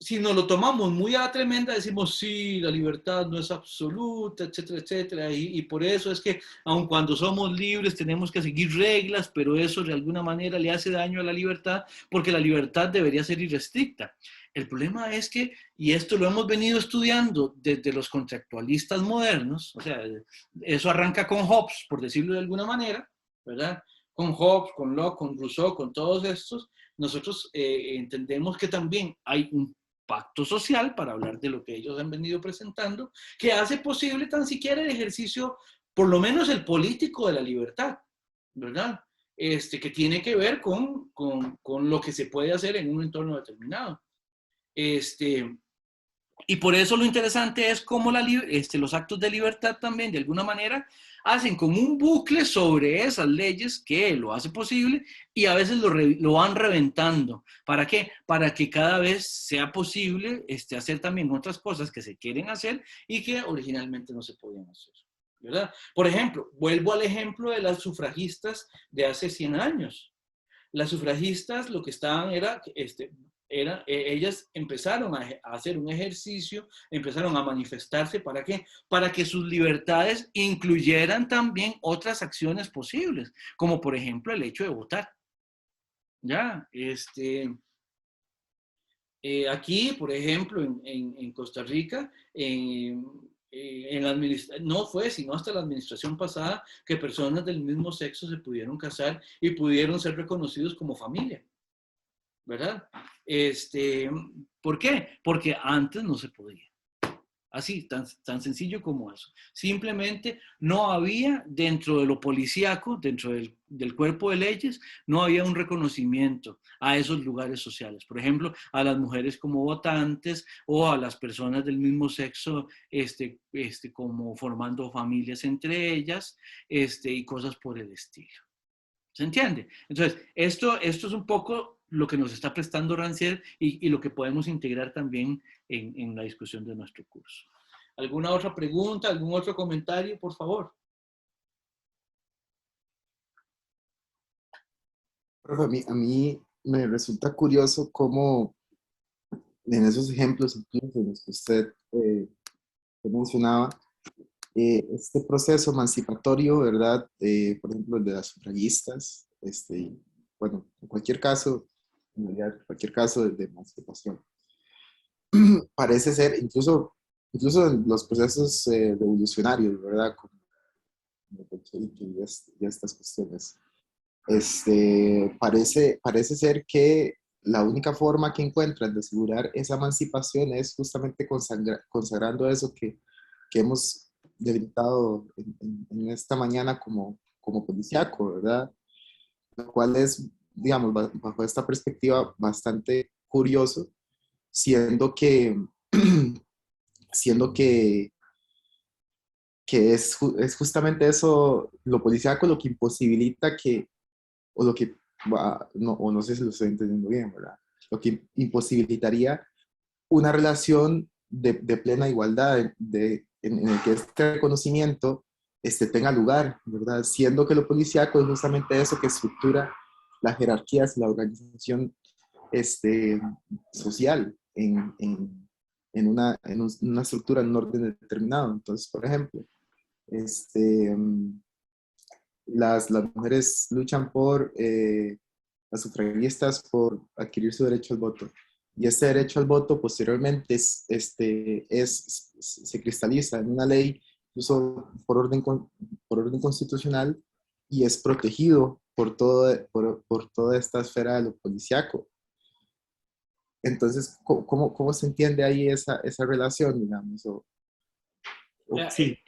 si nos lo tomamos muy a la tremenda, decimos, sí, la libertad no es absoluta, etcétera, etcétera, y por eso es que, aun cuando somos libres, tenemos que seguir reglas, pero eso de alguna manera le hace daño a la libertad, porque la libertad debería ser irrestricta. El problema es que, y esto lo hemos venido estudiando desde los contractualistas modernos, o sea, eso arranca con Hobbes, por decirlo de alguna manera, ¿verdad? Con Hobbes, con Locke, con Rousseau, con todos estos, nosotros entendemos que también hay un pacto social, para hablar de lo que ellos han venido presentando, que hace posible tan siquiera el ejercicio, por lo menos el político de la libertad, ¿verdad? Que tiene que ver con lo que se puede hacer en un entorno determinado. Y por eso lo interesante es cómo los actos de libertad también, de alguna manera, hacen como un bucle sobre esas leyes que lo hace posible y a veces lo van reventando. ¿Para qué? Para que cada vez sea posible hacer también otras cosas que se quieren hacer y que originalmente no se podían hacer, ¿verdad? Por ejemplo, vuelvo al ejemplo de las sufragistas de hace 100 años. Las sufragistas lo que estaban era ellas empezaron a hacer un ejercicio, empezaron a manifestarse, ¿para qué? Para que sus libertades incluyeran también otras acciones posibles, como por ejemplo el hecho de votar. Ya, aquí, por ejemplo, en Costa Rica, no fue sino hasta la administración pasada que personas del mismo sexo se pudieron casar y pudieron ser reconocidos como familia, ¿verdad? ¿Por qué? Porque antes no se podía. Así, tan sencillo como eso. Simplemente no había dentro de lo policíaco, dentro del cuerpo de leyes, no había un reconocimiento a esos lugares sociales. Por ejemplo, a las mujeres como votantes o a las personas del mismo sexo como formando familias entre ellas y cosas por el estilo. ¿Se entiende? Entonces, esto es un poco lo que nos está prestando Rancière y lo que podemos integrar también en la discusión de nuestro curso. ¿Alguna otra pregunta, algún otro comentario, por favor? Profe, a mí me resulta curioso cómo en esos ejemplos incluso en los que usted mencionaba, este proceso emancipatorio, ¿verdad? Por ejemplo, el de las sufragistas, bueno, en cualquier caso, en realidad, en cualquier caso de emancipación, parece ser, incluso en los procesos revolucionarios, ¿verdad? Como el bolchevique y estas cuestiones, parece ser que la única forma que encuentran de asegurar esa emancipación es justamente consagrando eso que que hemos debilitado en esta mañana como policíaco, ¿verdad? Lo cual es, digamos, bajo esta perspectiva bastante curioso, siendo que, siendo que es justamente eso, lo policíaco, lo que imposibilita que, o lo que, no, o no sé si lo estoy entendiendo bien, ¿verdad? Lo que imposibilitaría una relación de plena igualdad, en el que este reconocimiento tenga lugar, ¿verdad? Siendo que lo policíaco es justamente eso que estructura las jerarquías, la organización social una estructura, en un orden determinado. Entonces, por ejemplo, este, las mujeres luchan las sufragistas por adquirir su derecho al voto. Y este derecho al voto posteriormente se cristaliza en una ley, incluso por orden constitucional, y es protegido por toda esta esfera de lo policíaco. Entonces, ¿cómo se entiende ahí esa relación, digamos? Sí.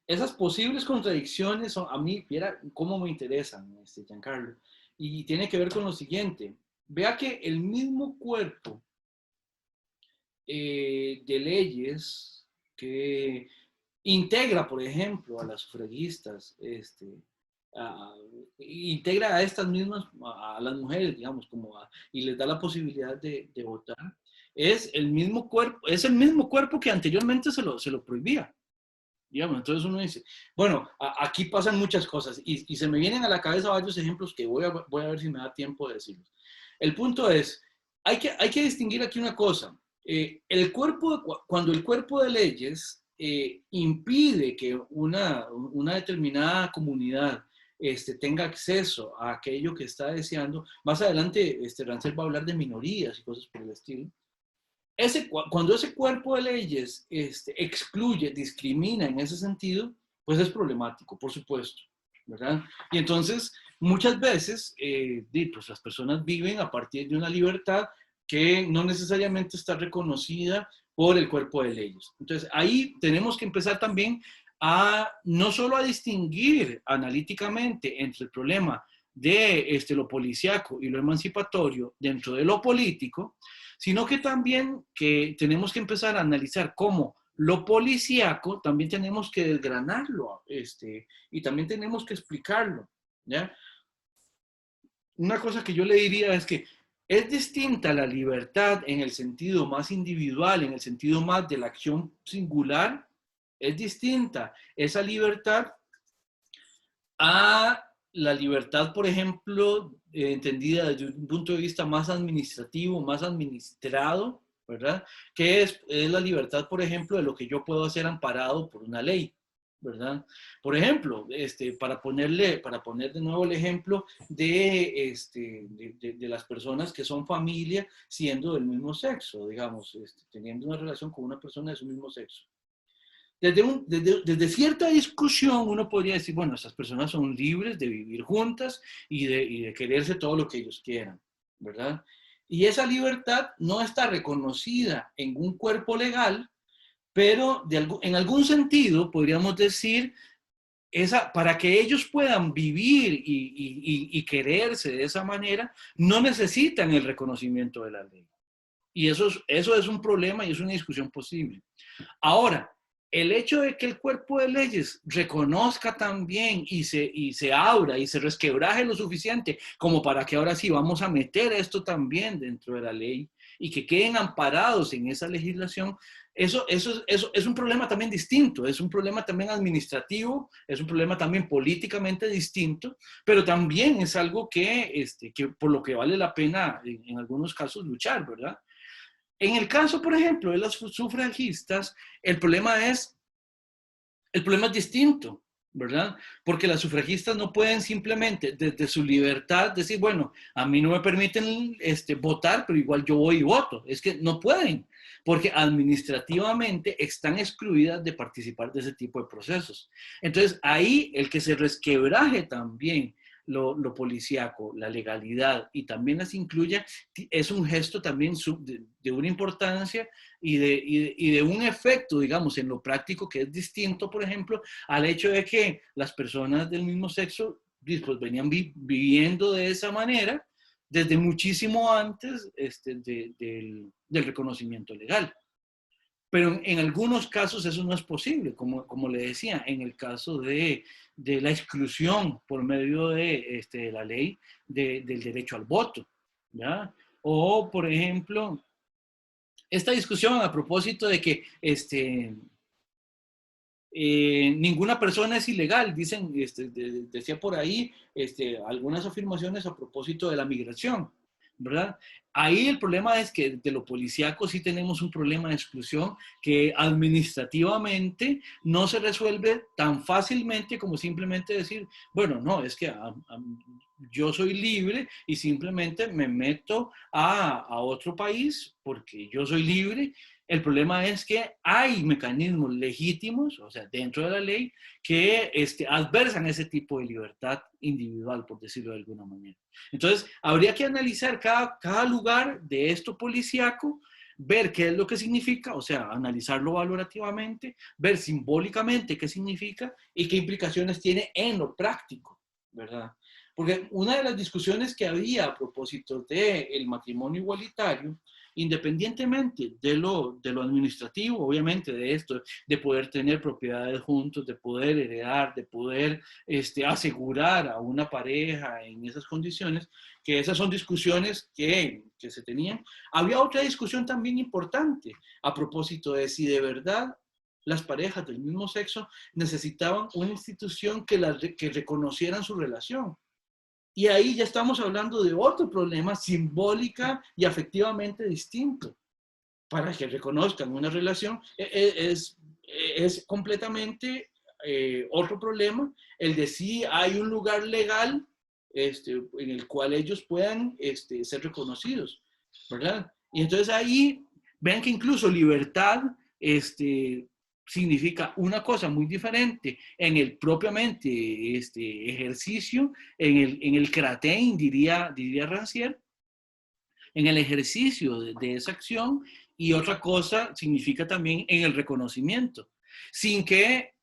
Esas posibles contradicciones son, a mí, viera cómo me interesan, Giancarlo. Y tiene que ver con lo siguiente. Vea que el mismo cuerpo de leyes que integra, por ejemplo, a las sufragistas, integra a estas mismas, a las mujeres, digamos, y les da la posibilidad de votar, es el mismo cuerpo que anteriormente se lo prohibía. Digamos, entonces uno dice, bueno, aquí pasan muchas cosas y se me vienen a la cabeza varios ejemplos que voy a ver si me da tiempo de decirlos. El punto es, hay que distinguir aquí una cosa. Cuando el cuerpo de leyes impide que una determinada comunidad tenga acceso a aquello que está deseando, más adelante Rancel va a hablar de minorías y cosas por el estilo. Cuando ese cuerpo de leyes excluye, discrimina en ese sentido, pues es problemático, por supuesto, ¿verdad? Y entonces, muchas veces, pues las personas viven a partir de una libertad que no necesariamente está reconocida por el cuerpo de leyes. Entonces, ahí tenemos que empezar también no solo a distinguir analíticamente entre el problema de lo policíaco y lo emancipatorio dentro de lo político, sino que también que tenemos que empezar a analizar cómo lo policíaco también tenemos que desgranarlo y también tenemos que explicarlo, ¿ya? Una cosa que yo le diría es que es distinta la libertad en el sentido más individual, en el sentido más de la acción singular, es distinta esa libertad a la libertad, por ejemplo, entendida desde un punto de vista más administrativo, más administrado, ¿verdad? Que es la libertad, por ejemplo, de lo que yo puedo hacer amparado por una ley, ¿verdad? Por ejemplo, para poner de nuevo el ejemplo de las personas que son familia siendo del mismo sexo, digamos, teniendo una relación con una persona de su mismo sexo. Desde cierta discusión uno podría decir, bueno, estas personas son libres de vivir juntas y de quererse todo lo que ellos quieran, ¿verdad? Y esa libertad no está reconocida en un cuerpo legal, pero en algún sentido podríamos decir, para que ellos puedan vivir y quererse de esa manera, no necesitan el reconocimiento de la ley. Y eso es un problema y es una discusión posible. Ahora, el hecho de que el cuerpo de leyes reconozca también y se abra y se resquebraje lo suficiente como para que ahora sí vamos a meter esto también dentro de la ley y que queden amparados en esa legislación, eso es un problema también distinto, es un problema también administrativo, es un problema también políticamente distinto, pero también es algo que por lo que vale la pena en algunos casos luchar, ¿verdad? En el caso, por ejemplo, de las sufragistas, el problema es distinto, ¿verdad? Porque las sufragistas no pueden simplemente, desde su libertad, decir, bueno, a mí no me permiten votar, pero igual yo voy y voto. Es que no pueden, porque administrativamente están excluidas de participar de ese tipo de procesos. Entonces, ahí el que se resquebraje también lo policíaco, la legalidad, y también las incluya, es un gesto también de una importancia y de un efecto, digamos, en lo práctico que es distinto, por ejemplo, al hecho de que las personas del mismo sexo pues, venían viviendo de esa manera desde muchísimo antes del reconocimiento legal. Pero en algunos casos eso no es posible, como le decía, en el caso de la exclusión por medio de la ley del derecho al voto, ¿ya? O, por ejemplo, esta discusión a propósito de que ninguna persona es ilegal, dicen, decía por ahí algunas afirmaciones a propósito de la migración, ¿verdad? Ahí el problema es que de lo policíaco sí tenemos un problema de exclusión que administrativamente no se resuelve tan fácilmente como simplemente decir, bueno, no, es que yo soy libre y simplemente me meto a otro país porque yo soy libre. El problema es que hay mecanismos legítimos, o sea, dentro de la ley, que adversan ese tipo de libertad individual, por decirlo de alguna manera. Entonces, habría que analizar cada lugar de esto policíaco, ver qué es lo que significa, o sea, analizarlo valorativamente, ver simbólicamente qué significa y qué implicaciones tiene en lo práctico, ¿verdad? Porque una de las discusiones que había a propósito del matrimonio igualitario, independientemente de lo administrativo, obviamente de esto, de poder tener propiedades juntos, de poder heredar, de poder asegurar a una pareja en esas condiciones, que esas son discusiones que se tenían. Había otra discusión también importante a propósito de si de verdad las parejas del mismo sexo necesitaban una institución que reconocieran su relación. Y ahí ya estamos hablando de otro problema simbólica y afectivamente distinto. Para que reconozcan una relación es completamente otro problema el de si hay un lugar legal en el cual ellos puedan ser reconocidos, ¿verdad? Y entonces ahí vean que incluso libertad significa una cosa muy diferente en el propiamente ejercicio, en el kratein, diría Rancière, en el ejercicio de esa acción, y otra cosa significa también en el reconocimiento, sin que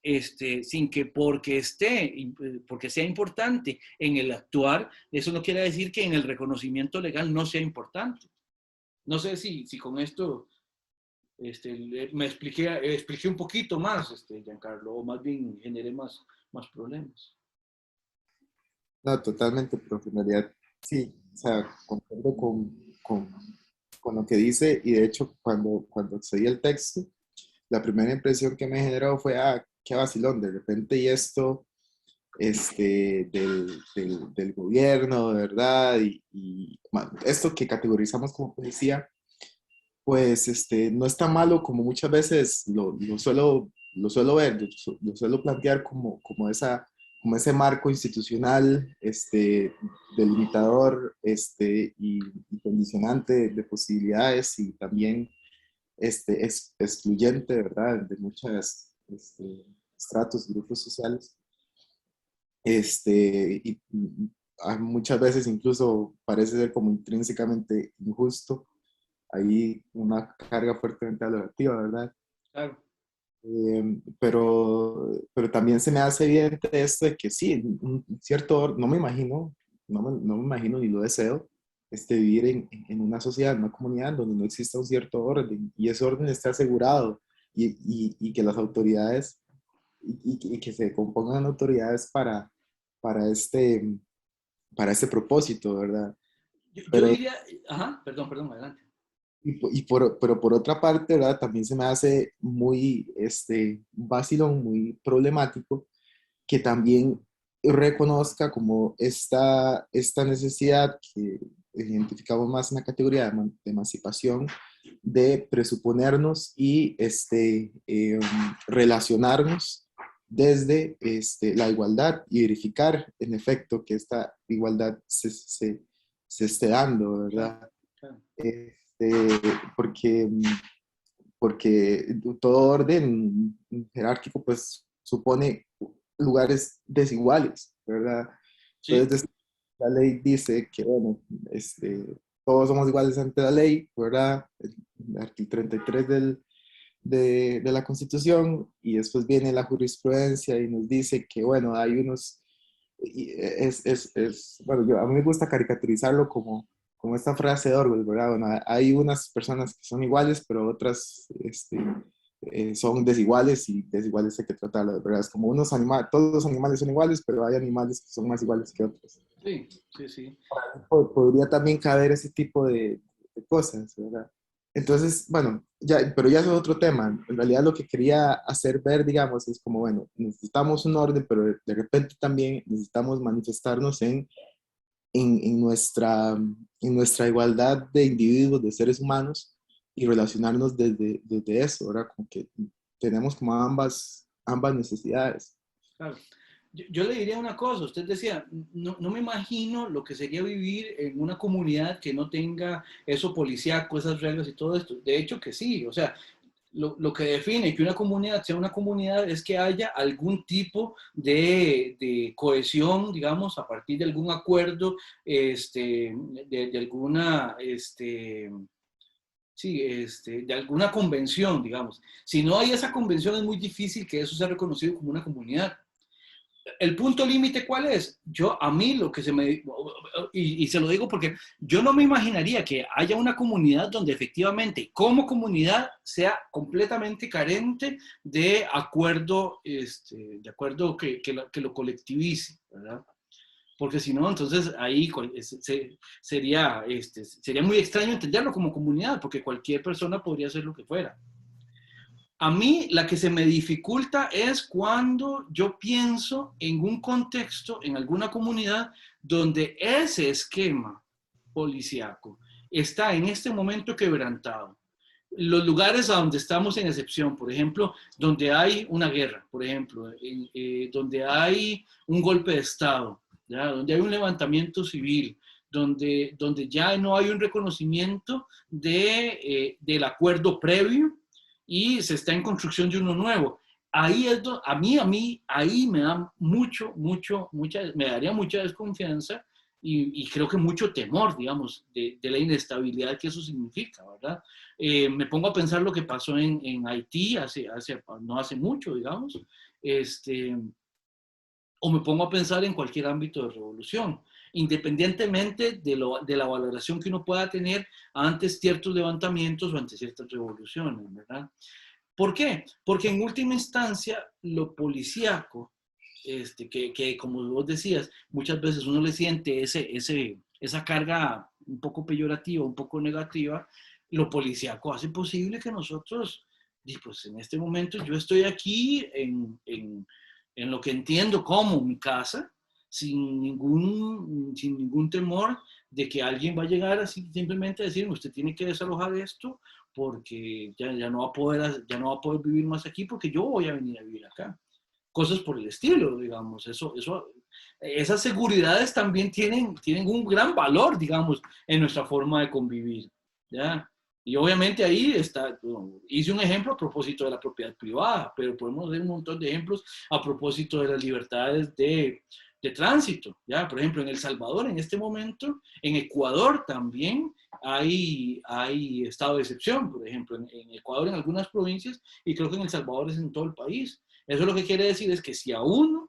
porque sea importante en el actuar, eso no quiere decir que en el reconocimiento legal no sea importante. No sé si con esto me expliqué un poquito más, Giancarlo, o más bien generé más problemas. No, totalmente, pero en realidad sí, o sea, concuerdo con lo que dice y de hecho cuando accedí al texto, la primera impresión que me generó fue, qué vacilón, de repente y esto del gobierno, de verdad, y esto que categorizamos como policía, pues no es tan malo como muchas veces lo suelo ver, lo suelo plantear como ese marco institucional, delimitador, y condicionante de posibilidades y también excluyente, ¿verdad?, de muchos estratos, grupos sociales. Muchas veces incluso parece ser como intrínsecamente injusto. Hay una carga fuertemente valorativa, ¿verdad? Claro. Pero también se me hace evidente esto de que sí, un cierto, no me imagino ni lo deseo, vivir en una sociedad, en una comunidad donde no exista un cierto orden y ese orden esté asegurado y que las autoridades y que se compongan autoridades para este propósito, ¿verdad? Yo diría, ajá, perdón, adelante. Pero por otra parte, ¿verdad? También se me hace muy vacilón, muy problemático que también reconozca como esta necesidad que identificamos más en la categoría de emancipación, de presuponernos y relacionarnos desde la igualdad y verificar en efecto que esta igualdad se esté dando, ¿verdad? Claro. Porque todo orden jerárquico pues supone lugares desiguales, ¿verdad? Sí. Entonces, la ley dice que, bueno, todos somos iguales ante la ley, ¿verdad? El artículo 33 de la Constitución, y después viene la jurisprudencia y nos dice que, bueno, hay unos, bueno, a mí me gusta caricaturizarlo como esta frase de Orwell, ¿verdad? Bueno, hay unas personas que son iguales, pero otras son desiguales, y desiguales hay que tratarlas, ¿verdad? Es como unos animales, todos los animales son iguales, pero hay animales que son más iguales que otros. Sí, sí, sí. Podría también caber ese tipo de cosas, ¿verdad? Entonces, bueno, pero ya eso es otro tema. En realidad lo que quería hacer ver, digamos, es como, bueno, necesitamos un orden, pero de repente también necesitamos manifestarnos en nuestra igualdad de individuos, de seres humanos, y relacionarnos desde eso, ¿verdad? Como que tenemos como ambas necesidades. Claro. Yo le diría una cosa, usted decía, no me imagino lo que sería vivir en una comunidad que no tenga eso policíaco, esas reglas y todo esto. De hecho que sí, o sea, lo que define que una comunidad sea una comunidad es que haya algún tipo de cohesión, digamos, a partir de algún acuerdo, de alguna, sí, de alguna convención, digamos. Si no hay esa convención, es muy difícil que eso sea reconocido como una comunidad. ¿El punto límite cuál es? A mí lo que se me... Y se lo digo porque yo no me imaginaría que haya una comunidad donde efectivamente como comunidad sea completamente carente de acuerdo, de acuerdo que lo colectivice, ¿verdad? Porque si no, entonces ahí sería muy extraño entenderlo como comunidad, porque cualquier persona podría hacer lo que fuera. A mí la que se me dificulta es cuando yo pienso en un contexto, en alguna comunidad, donde ese esquema policíaco está en este momento quebrantado. Los lugares a donde estamos en excepción, por ejemplo, donde hay una guerra, por ejemplo, donde hay un golpe de Estado, ¿ya? Donde hay un levantamiento civil, donde ya no hay un reconocimiento del acuerdo previo, y se está en construcción de uno nuevo. Ahí es donde, ahí me da me daría mucha desconfianza y creo que mucho temor, digamos, de la inestabilidad que eso significa, ¿verdad? Me pongo a pensar lo que pasó en Haití no hace mucho, digamos, o me pongo a pensar en cualquier ámbito de revolución, independientemente de la valoración que uno pueda tener ante ciertos levantamientos o ante ciertas revoluciones, ¿verdad? ¿Por qué? Porque en última instancia lo policíaco, que como vos decías, muchas veces uno le siente esa carga un poco peyorativa, un poco negativa, lo policíaco hace posible que nosotros, pues en este momento yo estoy aquí en lo que entiendo como mi casa, sin ningún temor de que alguien va a llegar así simplemente a decir, usted tiene que desalojar esto porque ya no va a poder vivir más aquí porque yo voy a venir a vivir acá. Cosas por el estilo, digamos. Esas seguridades también tienen un gran valor, digamos, en nuestra forma de convivir, ¿ya? Y obviamente ahí está, hice un ejemplo a propósito de la propiedad privada, pero podemos ver un montón de ejemplos a propósito de las libertades de tránsito, ¿ya? Por ejemplo, en El Salvador, en este momento, en Ecuador también hay estado de excepción, por ejemplo, en Ecuador en algunas provincias, y creo que en El Salvador es en todo el país. Eso lo que quiere decir es que si aun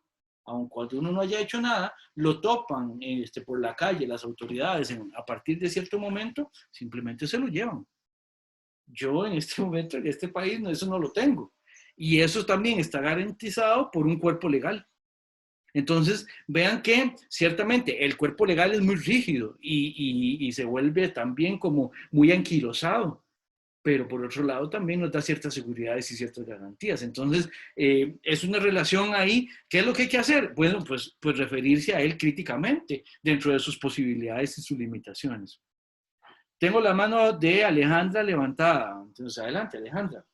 cuando uno no haya hecho nada, lo topan por la calle las autoridades a partir de cierto momento, simplemente se lo llevan. Yo en este momento, en este país, eso no lo tengo. Y eso también está garantizado por un cuerpo legal. Entonces, vean que ciertamente el cuerpo legal es muy rígido y se vuelve también como muy anquilosado, pero por otro lado también nos da ciertas seguridades y ciertas garantías. Entonces, es una relación ahí. ¿Qué es lo que hay que hacer? Bueno, pues referirse a él críticamente dentro de sus posibilidades y sus limitaciones. Tengo la mano de Alejandra levantada. Entonces, adelante, Alejandra.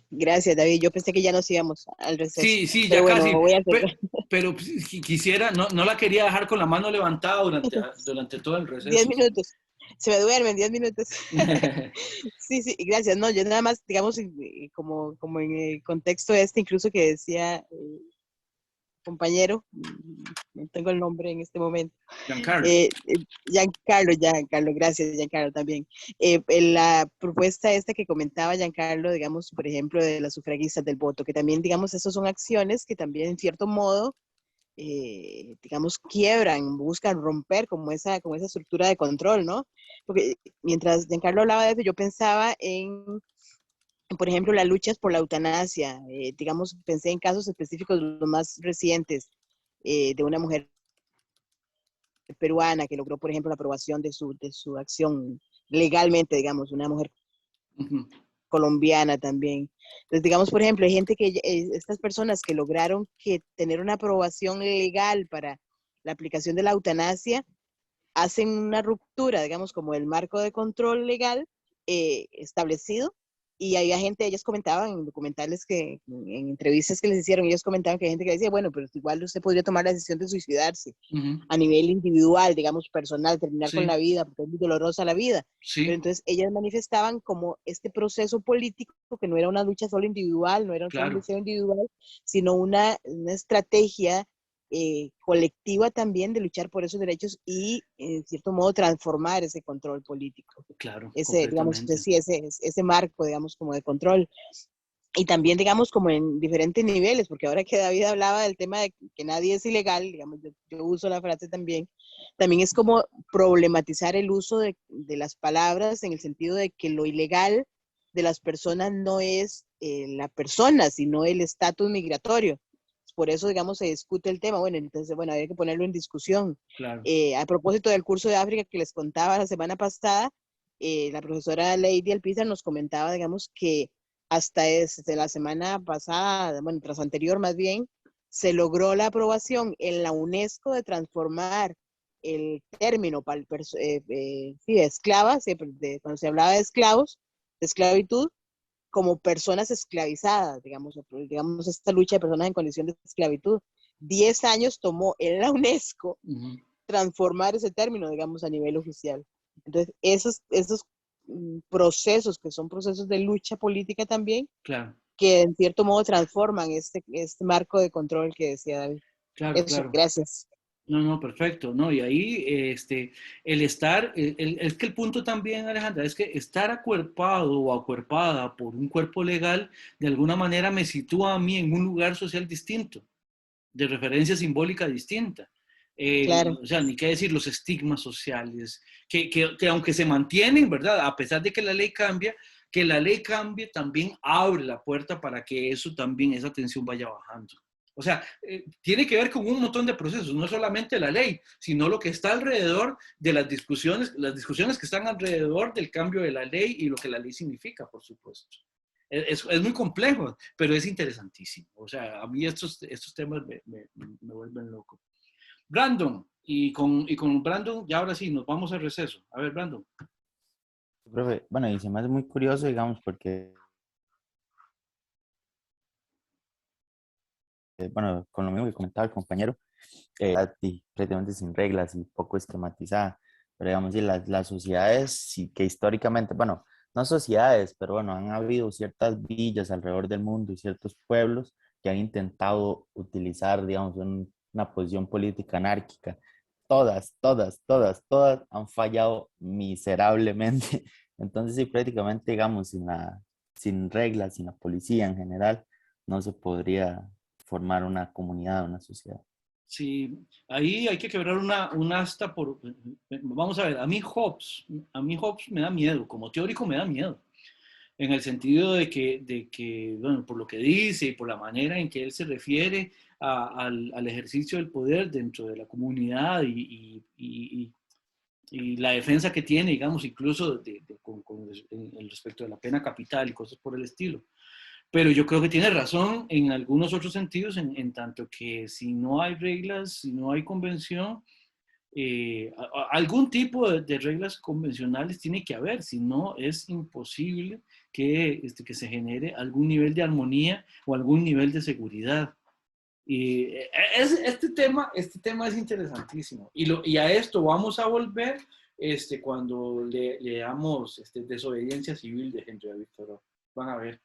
Gracias, David. Yo pensé que ya nos íbamos al receso. Sí, pero ya bueno, casi. voy a hacerlo. Pero quisiera, no la quería dejar con la mano levantada durante todo el receso. 10 minutos. Se me duermen 10 minutos. Sí, gracias. No, yo nada más, digamos, como en el contexto incluso que decía compañero, no tengo el nombre en este momento. Giancarlo. Giancarlo, gracias Giancarlo también. La propuesta esta que comentaba Giancarlo, digamos, por ejemplo, de las sufragistas del voto, que también, digamos, esas son acciones que también en cierto modo, digamos, quiebran, buscan romper como esa estructura de control, ¿no? Porque mientras Giancarlo hablaba de eso, yo pensaba en, por ejemplo, las luchas por la eutanasia, digamos, pensé en casos específicos, los más recientes, de una mujer peruana que logró, por ejemplo, la aprobación de su acción legalmente, digamos, una mujer Ujú. colombiana también. Entonces, digamos, por ejemplo, hay gente que, estas personas que lograron tener una aprobación legal para la aplicación de la eutanasia, hacen una ruptura, digamos, como el marco de control legal establecido. Y había gente, ellos comentaban en documentales en entrevistas que les hicieron, ellos comentaban que hay gente que decía, bueno, pero igual usted podría tomar la decisión de suicidarse Ujú. a nivel individual, digamos, personal, terminar con Sí, la vida, porque es muy dolorosa la vida. Pero sí, entonces ellas manifestaban como este proceso político, que no era una lucha solo individual, no era solo un claro. deseo individual, sino una estrategia colectiva también de luchar por esos derechos y, en cierto modo, transformar ese control político. Claro, Ese, digamos, completamente. sí, ese marco, digamos, como de control. Y también, digamos, como en diferentes niveles, porque ahora que David hablaba del tema de que nadie es ilegal, digamos, yo uso la frase también es como problematizar el uso de las palabras en el sentido de que lo ilegal de las personas no es la persona, sino el estatus migratorio. Por eso, digamos, se discute el tema. Bueno, entonces, bueno, había que ponerlo en discusión. Claro. A propósito del curso de África que les contaba la semana pasada, la profesora Lady Alpizar nos comentaba, digamos, que hasta desde la semana pasada, bueno, tras anterior más bien, se logró la aprobación en la UNESCO de transformar el término para sí, de esclavas, cuando se hablaba de esclavos, de esclavitud, como personas esclavizadas, digamos, esta lucha de personas en condición de esclavitud. 10 años tomó en la UNESCO Ujú. transformar ese término, digamos, a nivel oficial. Entonces, esos procesos, que son procesos de lucha política también, Claro, que en cierto modo transforman este marco de control que decía David. claro, Eso, claro. gracias. No, no, perfecto, ¿no? Y ahí, el estar, es que el punto también, Alejandra, es que estar acuerpado o acuerpada por un cuerpo legal, de alguna manera me sitúa a mí en un lugar social distinto, de referencia simbólica distinta. Claro, O sea, ni qué decir los estigmas sociales, que aunque se mantienen, ¿verdad? A pesar de que la ley cambia, que la ley cambie también abre la puerta para que eso también, esa tensión vaya bajando. O sea, tiene que ver con un montón de procesos, no solamente la ley, sino lo que está alrededor de las discusiones que están alrededor del cambio de la ley y lo que la ley significa, por supuesto. Es muy complejo, pero es interesantísimo. O sea, a mí estos temas me vuelven loco. Brandon, y con Brandon, ya ahora sí, nos vamos al receso. A ver, Brandon. Profe, bueno, y se me hace muy curioso, digamos, porque, bueno, con lo mismo que comentaba el compañero, prácticamente sin reglas y poco esquematizada, pero digamos, sí, las sociedades, sí que históricamente, bueno, no sociedades, pero bueno, han habido ciertas villas alrededor del mundo y ciertos pueblos que han intentado utilizar, digamos, una posición política anárquica. Todas han fallado miserablemente. Entonces, sí, prácticamente, digamos, sin reglas, sin la policía en general, no se podría formar una comunidad, una sociedad. Sí, ahí hay que quebrar un asta por... Vamos a ver, a mí Hobbes me da miedo, como teórico me da miedo, en el sentido de que, bueno, por lo que dice y por la manera en que él se refiere al ejercicio del poder dentro de la comunidad y la defensa que tiene, digamos, incluso en respecto de la pena capital y cosas por el estilo. Pero yo creo que tiene razón en algunos otros sentidos, en tanto que si no hay reglas, si no hay convención, algún tipo de reglas convencionales tiene que haber, si no es imposible que se genere algún nivel de armonía o algún nivel de seguridad. Y este tema es interesantísimo. Y a esto vamos a volver cuando leamos Desobediencia Civil de Henry David Thoreau. Van a ver.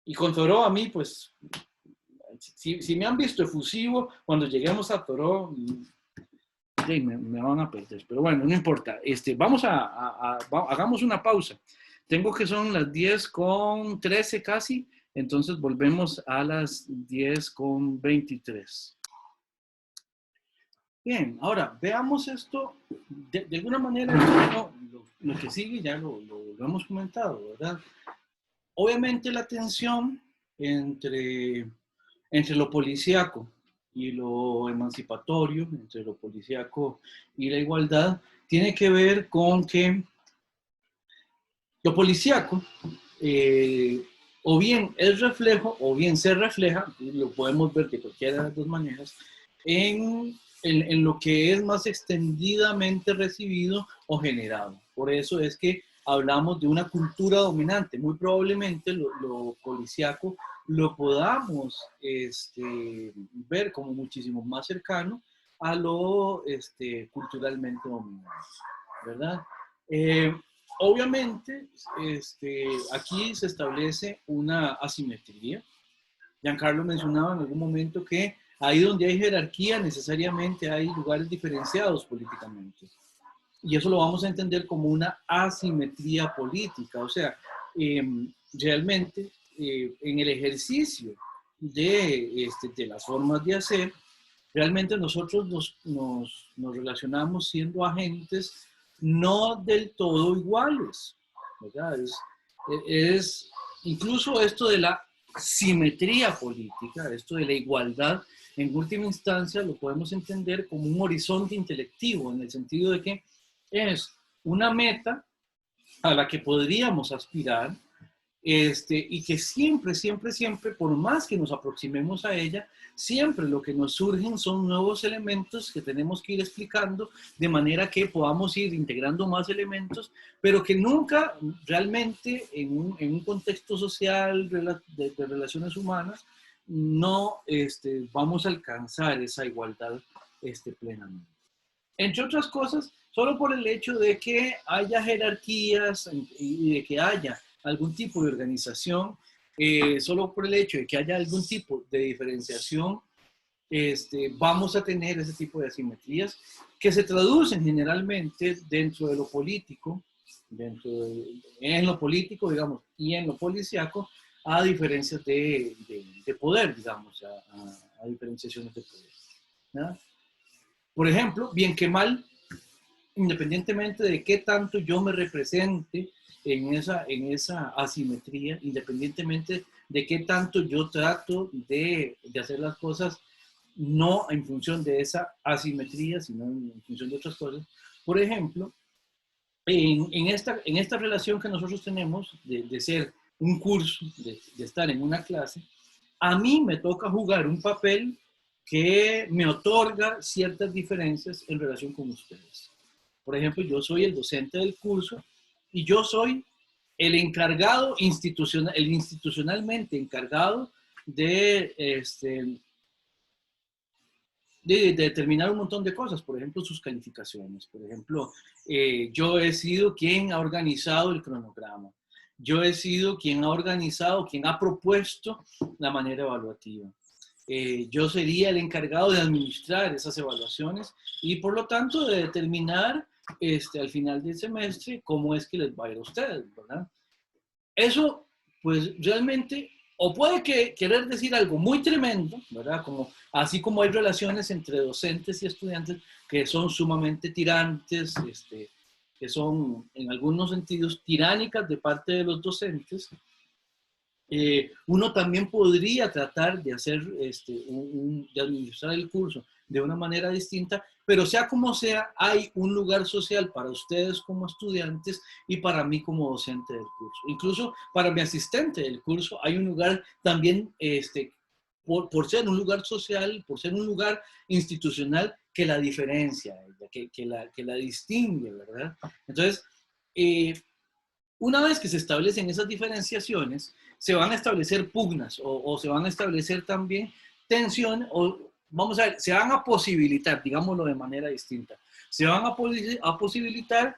Y con Thoreau a mí, pues, Si me han visto efusivo, cuando lleguemos a Toró, me van a perder. Pero bueno, no importa. Hagamos una pausa. Tengo que son las 10:13 casi, entonces volvemos a las 10:23. Bien, ahora veamos esto. De alguna manera, lo que sigue ya lo hemos comentado, ¿verdad? Obviamente la tensión entre lo policíaco y lo emancipatorio, entre lo policíaco y la igualdad, tiene que ver con que lo policíaco o bien es reflejo o bien se refleja, lo podemos ver de cualquiera de las dos maneras, en lo que es más extendidamente recibido o generado. Por eso es que hablamos de una cultura dominante. Muy probablemente lo policíaco lo podamos ver como muchísimo más cercano a lo culturalmente dominante, ¿verdad? Obviamente, aquí se establece una asimetría. Giancarlo mencionaba en algún momento que ahí donde hay jerarquía necesariamente hay lugares diferenciados políticamente. Y eso lo vamos a entender como una asimetría política. O sea, realmente en el ejercicio de las formas de hacer, realmente nosotros nos relacionamos siendo agentes no del todo iguales, ¿verdad? Es incluso esto de la simetría política, esto de la igualdad, en última instancia lo podemos entender como un horizonte intelectivo, en el sentido de que es una meta a la que podríamos aspirar, y que siempre, por más que nos aproximemos a ella, siempre lo que nos surgen son nuevos elementos que tenemos que ir explicando, de manera que podamos ir integrando más elementos, pero que nunca realmente en un contexto social de relaciones humanas no vamos a alcanzar esa igualdad plenamente. Entre otras cosas, solo por el hecho de que haya jerarquías y de que haya algún tipo de organización, solo por el hecho de que haya algún tipo de diferenciación, vamos a tener ese tipo de asimetrías que se traducen generalmente dentro de lo político, en lo político, digamos, y en lo policíaco, a diferencias de poder, digamos, a diferenciaciones de poder, ¿no? Por ejemplo, bien que mal, independientemente de qué tanto yo me represente en esa asimetría, independientemente de qué tanto yo trato de hacer las cosas no en función de esa asimetría, sino en función de otras cosas. Por ejemplo, en esta relación que nosotros tenemos de ser un curso, de estar en una clase, a mí me toca jugar un papel que me otorga ciertas diferencias en relación con ustedes. Por ejemplo, yo soy el docente del curso y yo soy el encargado institucionalmente encargado de determinar un montón de cosas, por ejemplo, sus calificaciones. Por ejemplo, yo he sido quien ha organizado el cronograma. Yo he sido quien ha propuesto la manera evaluativa. Yo sería el encargado de administrar esas evaluaciones y, por lo tanto, de determinar al final del semestre cómo es que les va a ir a ustedes, ¿verdad? Eso, pues, realmente, o puede querer decir algo muy tremendo, ¿verdad? Así como hay relaciones entre docentes y estudiantes que son sumamente tirantes, que son, en algunos sentidos, tiránicas de parte de los docentes. Uno también podría tratar de hacer, de administrar el curso de una manera distinta, pero sea como sea, hay un lugar social para ustedes como estudiantes y para mí como docente del curso. Incluso para mi asistente del curso hay un lugar también, por ser un lugar social, por ser un lugar institucional que la diferencia, que la distingue, ¿verdad? Entonces, una vez que se establecen esas diferenciaciones, se van a establecer pugnas o se van a establecer también tensiones, o vamos a ver, se van a posibilitar, digámoslo de manera distinta, se van a posibilitar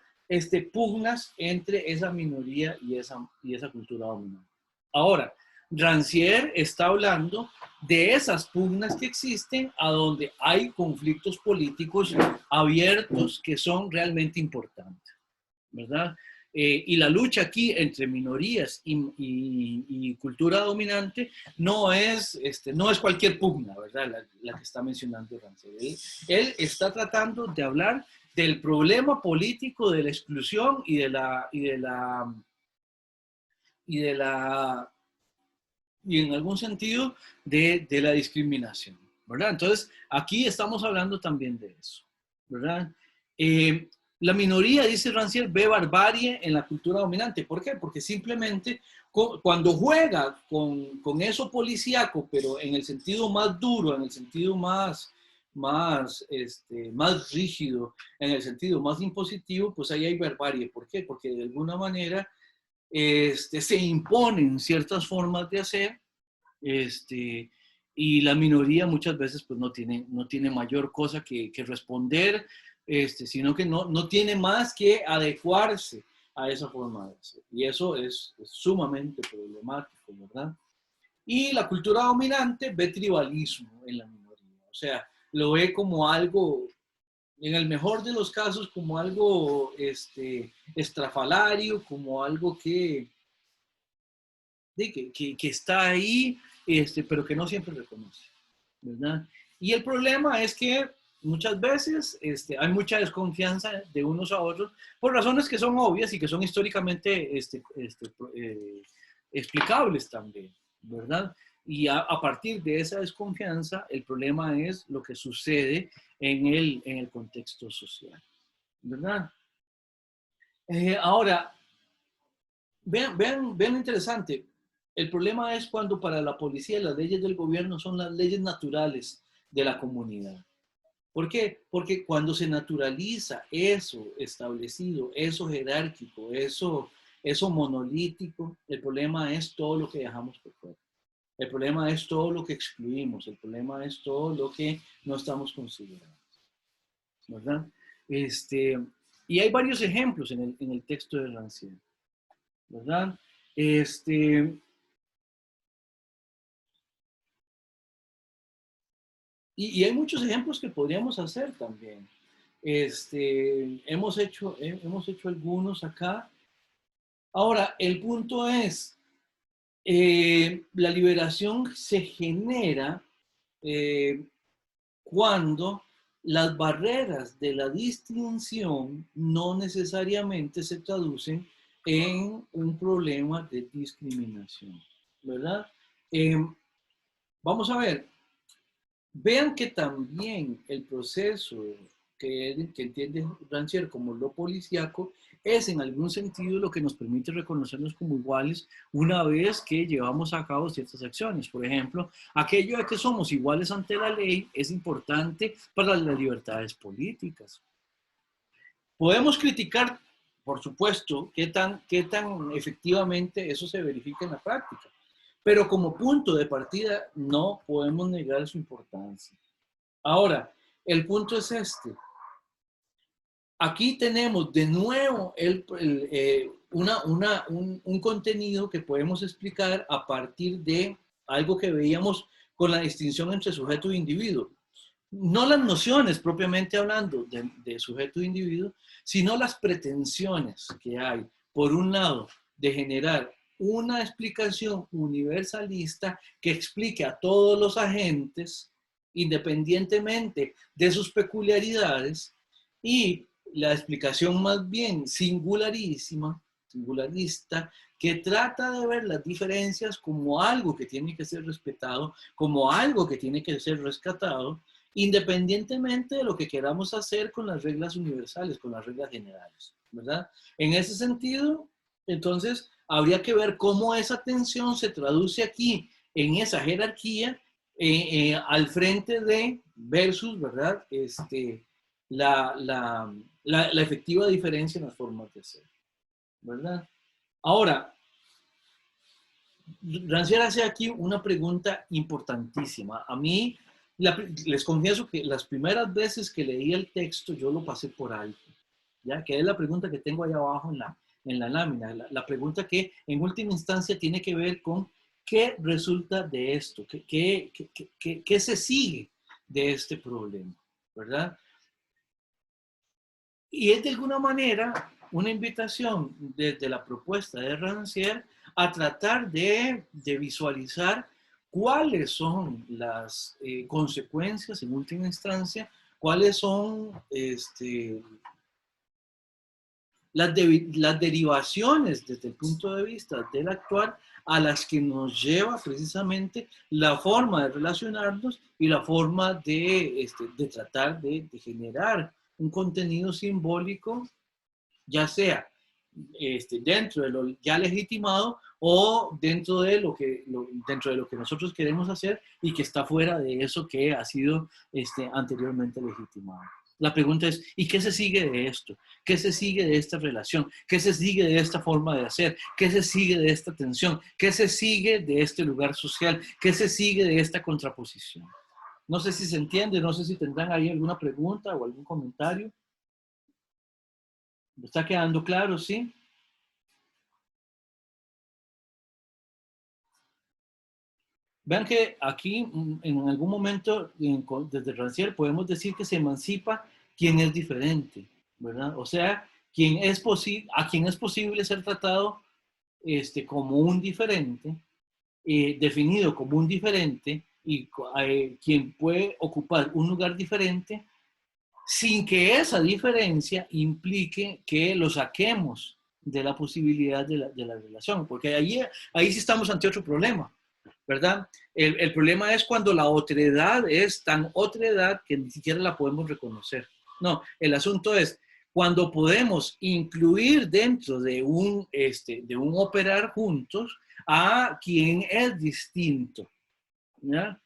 pugnas entre esa minoría y esa cultura dominante. Ahora, Rancière está hablando de esas pugnas que existen a donde hay conflictos políticos abiertos que son realmente importantes, ¿verdad? Y la lucha aquí entre minorías y cultura dominante no es cualquier pugna, ¿verdad? La que está mencionando Rancière. Él está tratando de hablar del problema político de la exclusión y en algún sentido de la discriminación, ¿verdad? Entonces, aquí estamos hablando también de eso, ¿verdad? La minoría, dice Rancière, ve barbarie en la cultura dominante. ¿Por qué? Porque simplemente cuando juega con eso policíaco, pero en el sentido más duro, en el sentido más rígido, en el sentido más impositivo, pues ahí hay barbarie. ¿Por qué? Porque de alguna manera se imponen ciertas formas de hacer, y la minoría muchas veces pues no tiene mayor cosa que responder, sino que no tiene más que adecuarse a esa forma de hacer. Y eso es sumamente problemático, ¿verdad? Y la cultura dominante ve tribalismo en la minoría, o sea, lo ve como algo, en el mejor de los casos, como algo estrafalario, como algo que está ahí, pero que no siempre reconoce, ¿verdad? Y el problema es que muchas veces hay mucha desconfianza de unos a otros por razones que son obvias y que son históricamente explicables también, ¿verdad? Y a partir de esa desconfianza, el problema es lo que sucede en el contexto social, ¿verdad? Ahora, vean lo interesante. El problema es cuando para la policía las leyes del gobierno son las leyes naturales de la comunidad. ¿Por qué? Porque cuando se naturaliza eso establecido, eso jerárquico, eso monolítico, el problema es todo lo que dejamos por fuera. El problema es todo lo que excluimos. El problema es todo lo que no estamos considerando, ¿verdad? Y hay varios ejemplos en el texto de Rancière, ¿verdad? Y hay muchos ejemplos que podríamos hacer también. Hemos hecho algunos acá. Ahora, el punto es, la liberación se genera cuando las barreras de la distinción no necesariamente se traducen en un problema de discriminación, ¿verdad? Vamos a ver. Vean que también el proceso que entiende Rancière como lo policíaco es en algún sentido lo que nos permite reconocernos como iguales una vez que llevamos a cabo ciertas acciones. Por ejemplo, aquello de que somos iguales ante la ley es importante para las libertades políticas. Podemos criticar, por supuesto, qué tan efectivamente eso se verifica en la práctica. Pero como punto de partida no podemos negar su importancia. Ahora, el punto es este. Aquí tenemos de nuevo un contenido que podemos explicar a partir de algo que veíamos con la distinción entre sujeto e individuo. No las nociones propiamente hablando de sujeto e individuo, sino las pretensiones que hay, por un lado, de generar una explicación universalista que explique a todos los agentes, independientemente de sus peculiaridades, y la explicación más bien singularista, que trata de ver las diferencias como algo que tiene que ser respetado, como algo que tiene que ser rescatado, independientemente de lo que queramos hacer con las reglas universales, con las reglas generales, ¿verdad? En ese sentido, entonces, habría que ver cómo esa tensión se traduce aquí en esa jerarquía al frente de versus, ¿verdad? La efectiva diferencia en las formas de ser, ¿verdad? Ahora, Rancière hace aquí una pregunta importantísima. A mí, les confieso que las primeras veces que leí el texto yo lo pasé por alto, ¿ya? Que es la pregunta que tengo ahí abajo en la lámina, la pregunta que en última instancia tiene que ver con ¿qué resulta de esto? ¿Qué se sigue de este problema? ¿Verdad? Y es de alguna manera una invitación desde la propuesta de Rancière a tratar de visualizar cuáles son las consecuencias en última instancia, cuáles son las derivaciones desde el punto de vista del actuar a las que nos lleva precisamente la forma de relacionarnos y la forma de tratar de generar un contenido simbólico, ya sea dentro de lo ya legitimado o dentro de dentro de lo que nosotros queremos hacer y que está fuera de eso que ha sido anteriormente legitimado. La pregunta es, ¿y qué se sigue de esto? ¿Qué se sigue de esta relación? ¿Qué se sigue de esta forma de hacer? ¿Qué se sigue de esta tensión? ¿Qué se sigue de este lugar social? ¿Qué se sigue de esta contraposición? No sé si se entiende, no sé si tendrán ahí alguna pregunta o algún comentario. ¿Me está quedando claro, sí? Vean que aquí, en algún momento, desde Rancière, podemos decir que se emancipa quien es diferente, ¿verdad? O sea, a quien es posible ser tratado como un diferente, definido como un diferente, y quien puede ocupar un lugar diferente sin que esa diferencia implique que lo saquemos de la posibilidad de la relación, porque ahí sí estamos ante otro problema, ¿verdad? El problema es cuando la otredad es tan otredad que ni siquiera la podemos reconocer. No, el asunto es cuando podemos incluir dentro de un operar juntos a quien es distinto, ¿ya?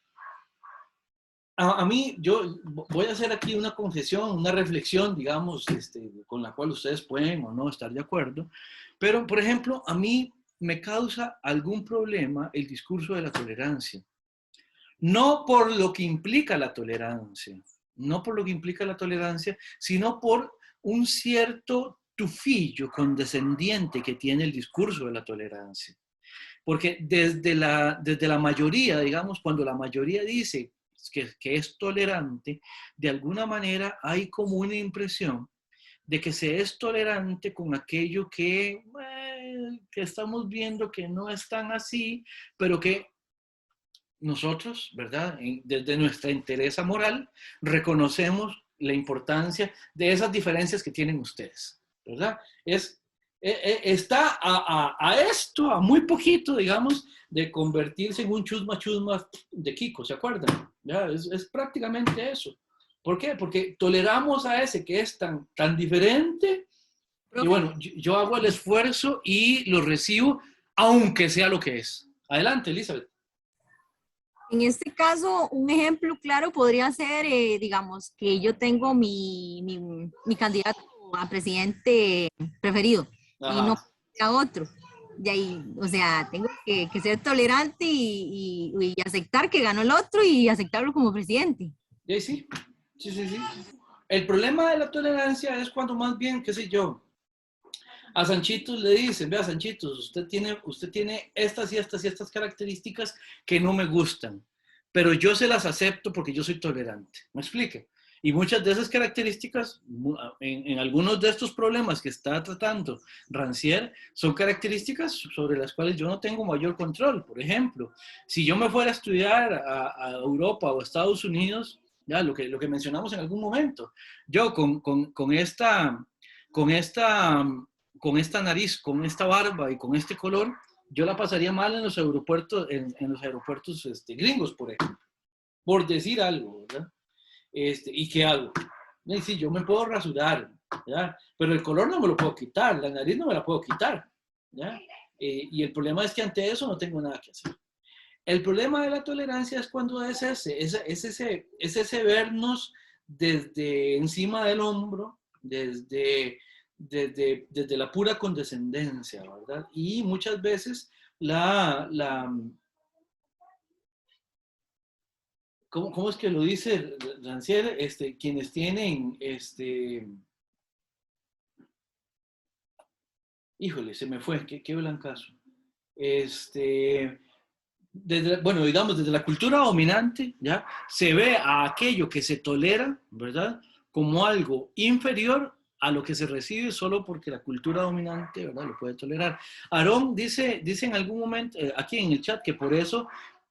A mí, yo voy a hacer aquí una confesión, una reflexión, digamos, con la cual ustedes pueden o no estar de acuerdo, pero, por ejemplo, a mí me causa algún problema el discurso de la tolerancia. No por lo que implica la tolerancia, no por lo que implica la tolerancia, sino por un cierto tufillo condescendiente que tiene el discurso de la tolerancia. Porque desde la mayoría, digamos, cuando la mayoría dice que es tolerante, de alguna manera hay como una impresión de que se es tolerante con aquello que estamos viendo que no es tan así, pero que nosotros, ¿verdad? Desde nuestra entereza moral, reconocemos la importancia de esas diferencias que tienen ustedes, ¿verdad? Está a esto, a muy poquito, digamos, de convertirse en un chusma chusma de Kiko, ¿se acuerdan? ¿Ya? Es prácticamente eso. ¿Por qué? Porque toleramos a ese que es tan diferente y bueno, yo hago el esfuerzo y lo recibo, aunque sea lo que es. Adelante, Elizabeth. En este caso, un ejemplo claro podría ser, digamos, que yo tengo mi candidato a presidente preferido. Ajá. Y no a otro. De ahí, o sea, tengo que ser tolerante y aceptar que ganó el otro y aceptarlo como presidente. Sí, sí. El problema de la tolerancia es cuando más bien, qué sé yo, a Sanchitos le dicen, vea Sanchitos, usted tiene estas y estas y estas características que no me gustan, pero yo se las acepto porque yo soy tolerante. ¿Me explica? Y muchas de esas características, en algunos de estos problemas que está tratando Rancière, son características sobre las cuales yo no tengo mayor control. Por ejemplo, si yo me fuera a estudiar a Europa o a Estados Unidos, ya lo que mencionamos en algún momento, yo con esta nariz, con esta barba y con este color, yo la pasaría mal en los aeropuertos, en los aeropuertos gringos, por ejemplo, por decir algo, ¿verdad? ¿Y qué hago? Sí, yo me puedo rasurar, ¿ya? Pero el color no me lo puedo quitar, la nariz no me la puedo quitar, ¿ya? Y el problema es que ante eso no tengo nada que hacer. El problema de la tolerancia es cuando es ese vernos desde encima del hombro, desde la pura condescendencia, ¿verdad? Y muchas veces ¿cómo es que lo dice Rancière? Quienes tienen, híjole, se me fue, qué blancazo. bueno, digamos, desde la cultura dominante, ¿ya? Se ve a aquello que se tolera, ¿verdad? Como algo inferior a lo que se recibe solo porque la cultura dominante, ¿verdad? Lo puede tolerar. Aarón dice en algún momento, aquí en el chat, que por eso,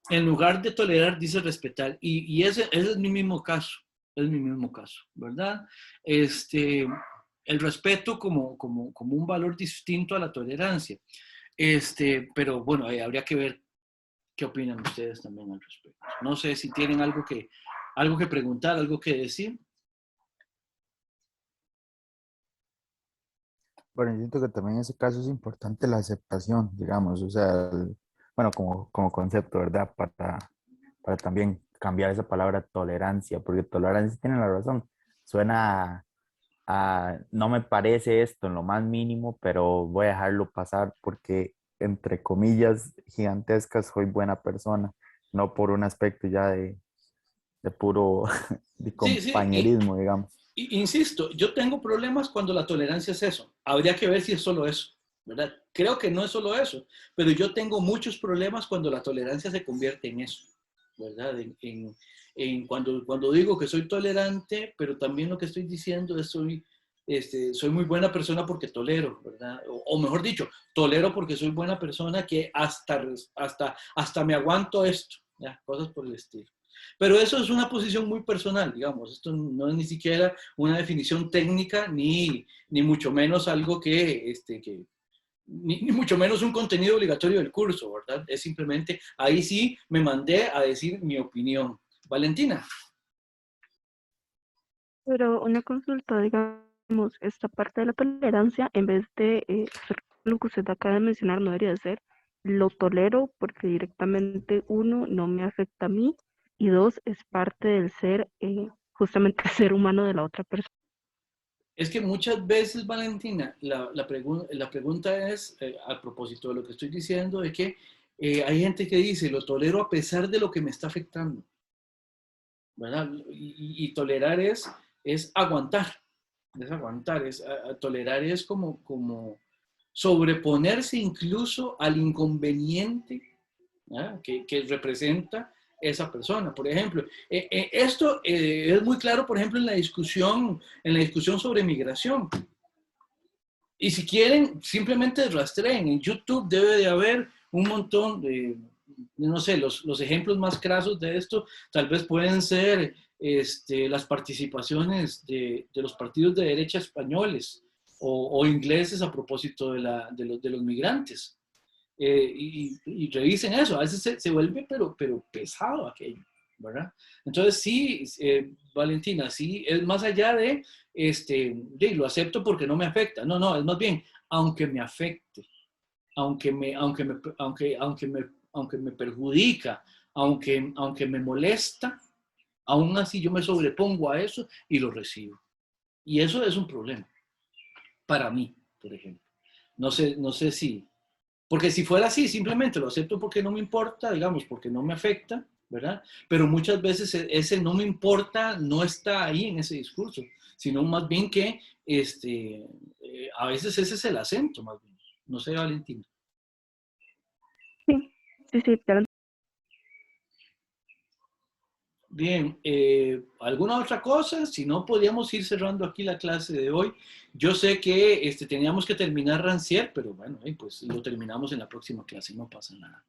en lugar de tolerar, dice respetar. Y ese es mi mismo caso, es mi mismo caso, ¿verdad? El respeto como un valor distinto a la tolerancia. Pero bueno, habría que ver qué opinan ustedes también al respecto. No sé si tienen algo que preguntar, algo que decir. Bueno, yo siento que también en ese caso es importante la aceptación, digamos, o sea, bueno, como concepto, ¿verdad? Para también cambiar esa palabra tolerancia, porque tolerancia tiene la razón, suena no me parece esto en lo más mínimo, pero voy a dejarlo pasar porque, entre comillas gigantescas, soy buena persona, no por un aspecto ya de puro de Sí, sí, compañerismo, digamos. insisto, yo tengo problemas cuando la tolerancia es eso. Habría que ver si es solo eso, ¿verdad? Creo que no es solo eso, pero yo tengo muchos problemas cuando la tolerancia se convierte en eso, ¿verdad? Cuando digo que soy tolerante, pero también lo que estoy diciendo es soy muy buena persona porque tolero, ¿verdad? O mejor dicho, tolero porque soy buena persona que hasta me aguanto esto, ¿ya? Cosas por el estilo. Pero eso es una posición muy personal, digamos. Esto no es ni siquiera una definición técnica, ni mucho menos algo ni mucho menos un contenido obligatorio del curso, ¿verdad? Es simplemente, ahí sí me mandé a decir mi opinión. Valentina. Pero una consulta, digamos, esta parte de la tolerancia, en vez de ser lo que usted acaba de mencionar, no debería de ser, lo tolero porque directamente, uno, no me afecta a mí, y dos, es parte del ser, justamente ser humano de la otra persona. Es que muchas veces, Valentina, la pregunta es, a propósito de lo que estoy diciendo, de que hay gente que dice, lo tolero a pesar de lo que me está afectando, ¿verdad? Y tolerar es aguantar, tolerar es como sobreponerse incluso al inconveniente, ¿verdad? Que representa esa persona. Por ejemplo, esto es muy claro, por ejemplo, en la discusión sobre migración. Y si quieren, simplemente rastreen. En YouTube debe de haber un montón de, no sé, los ejemplos más crasos de esto tal vez pueden ser las participaciones de los partidos de derecha españoles o ingleses a propósito de los migrantes. Y revisen eso, a veces se vuelve pero pesado aquello, ¿verdad? Entonces sí, Valentina, sí, es más allá de, lo acepto porque no me afecta, no, es más bien, aunque me afecte, aunque me perjudica, aunque me molesta, aún así yo me sobrepongo a eso y lo recibo. Y eso es un problema, para mí, por ejemplo. No sé si, porque si fuera así, simplemente lo acepto porque no me importa, digamos, porque no me afecta, ¿verdad? Pero muchas veces ese no me importa no está ahí en ese discurso, sino más bien que a veces ese es el acento, más bien. No sé, Valentina. Sí, claro. Bien, ¿alguna otra cosa? Si no, podríamos ir cerrando aquí la clase de hoy. Yo sé que teníamos que terminar Rancière, pero bueno, pues lo terminamos en la próxima clase, no pasa nada.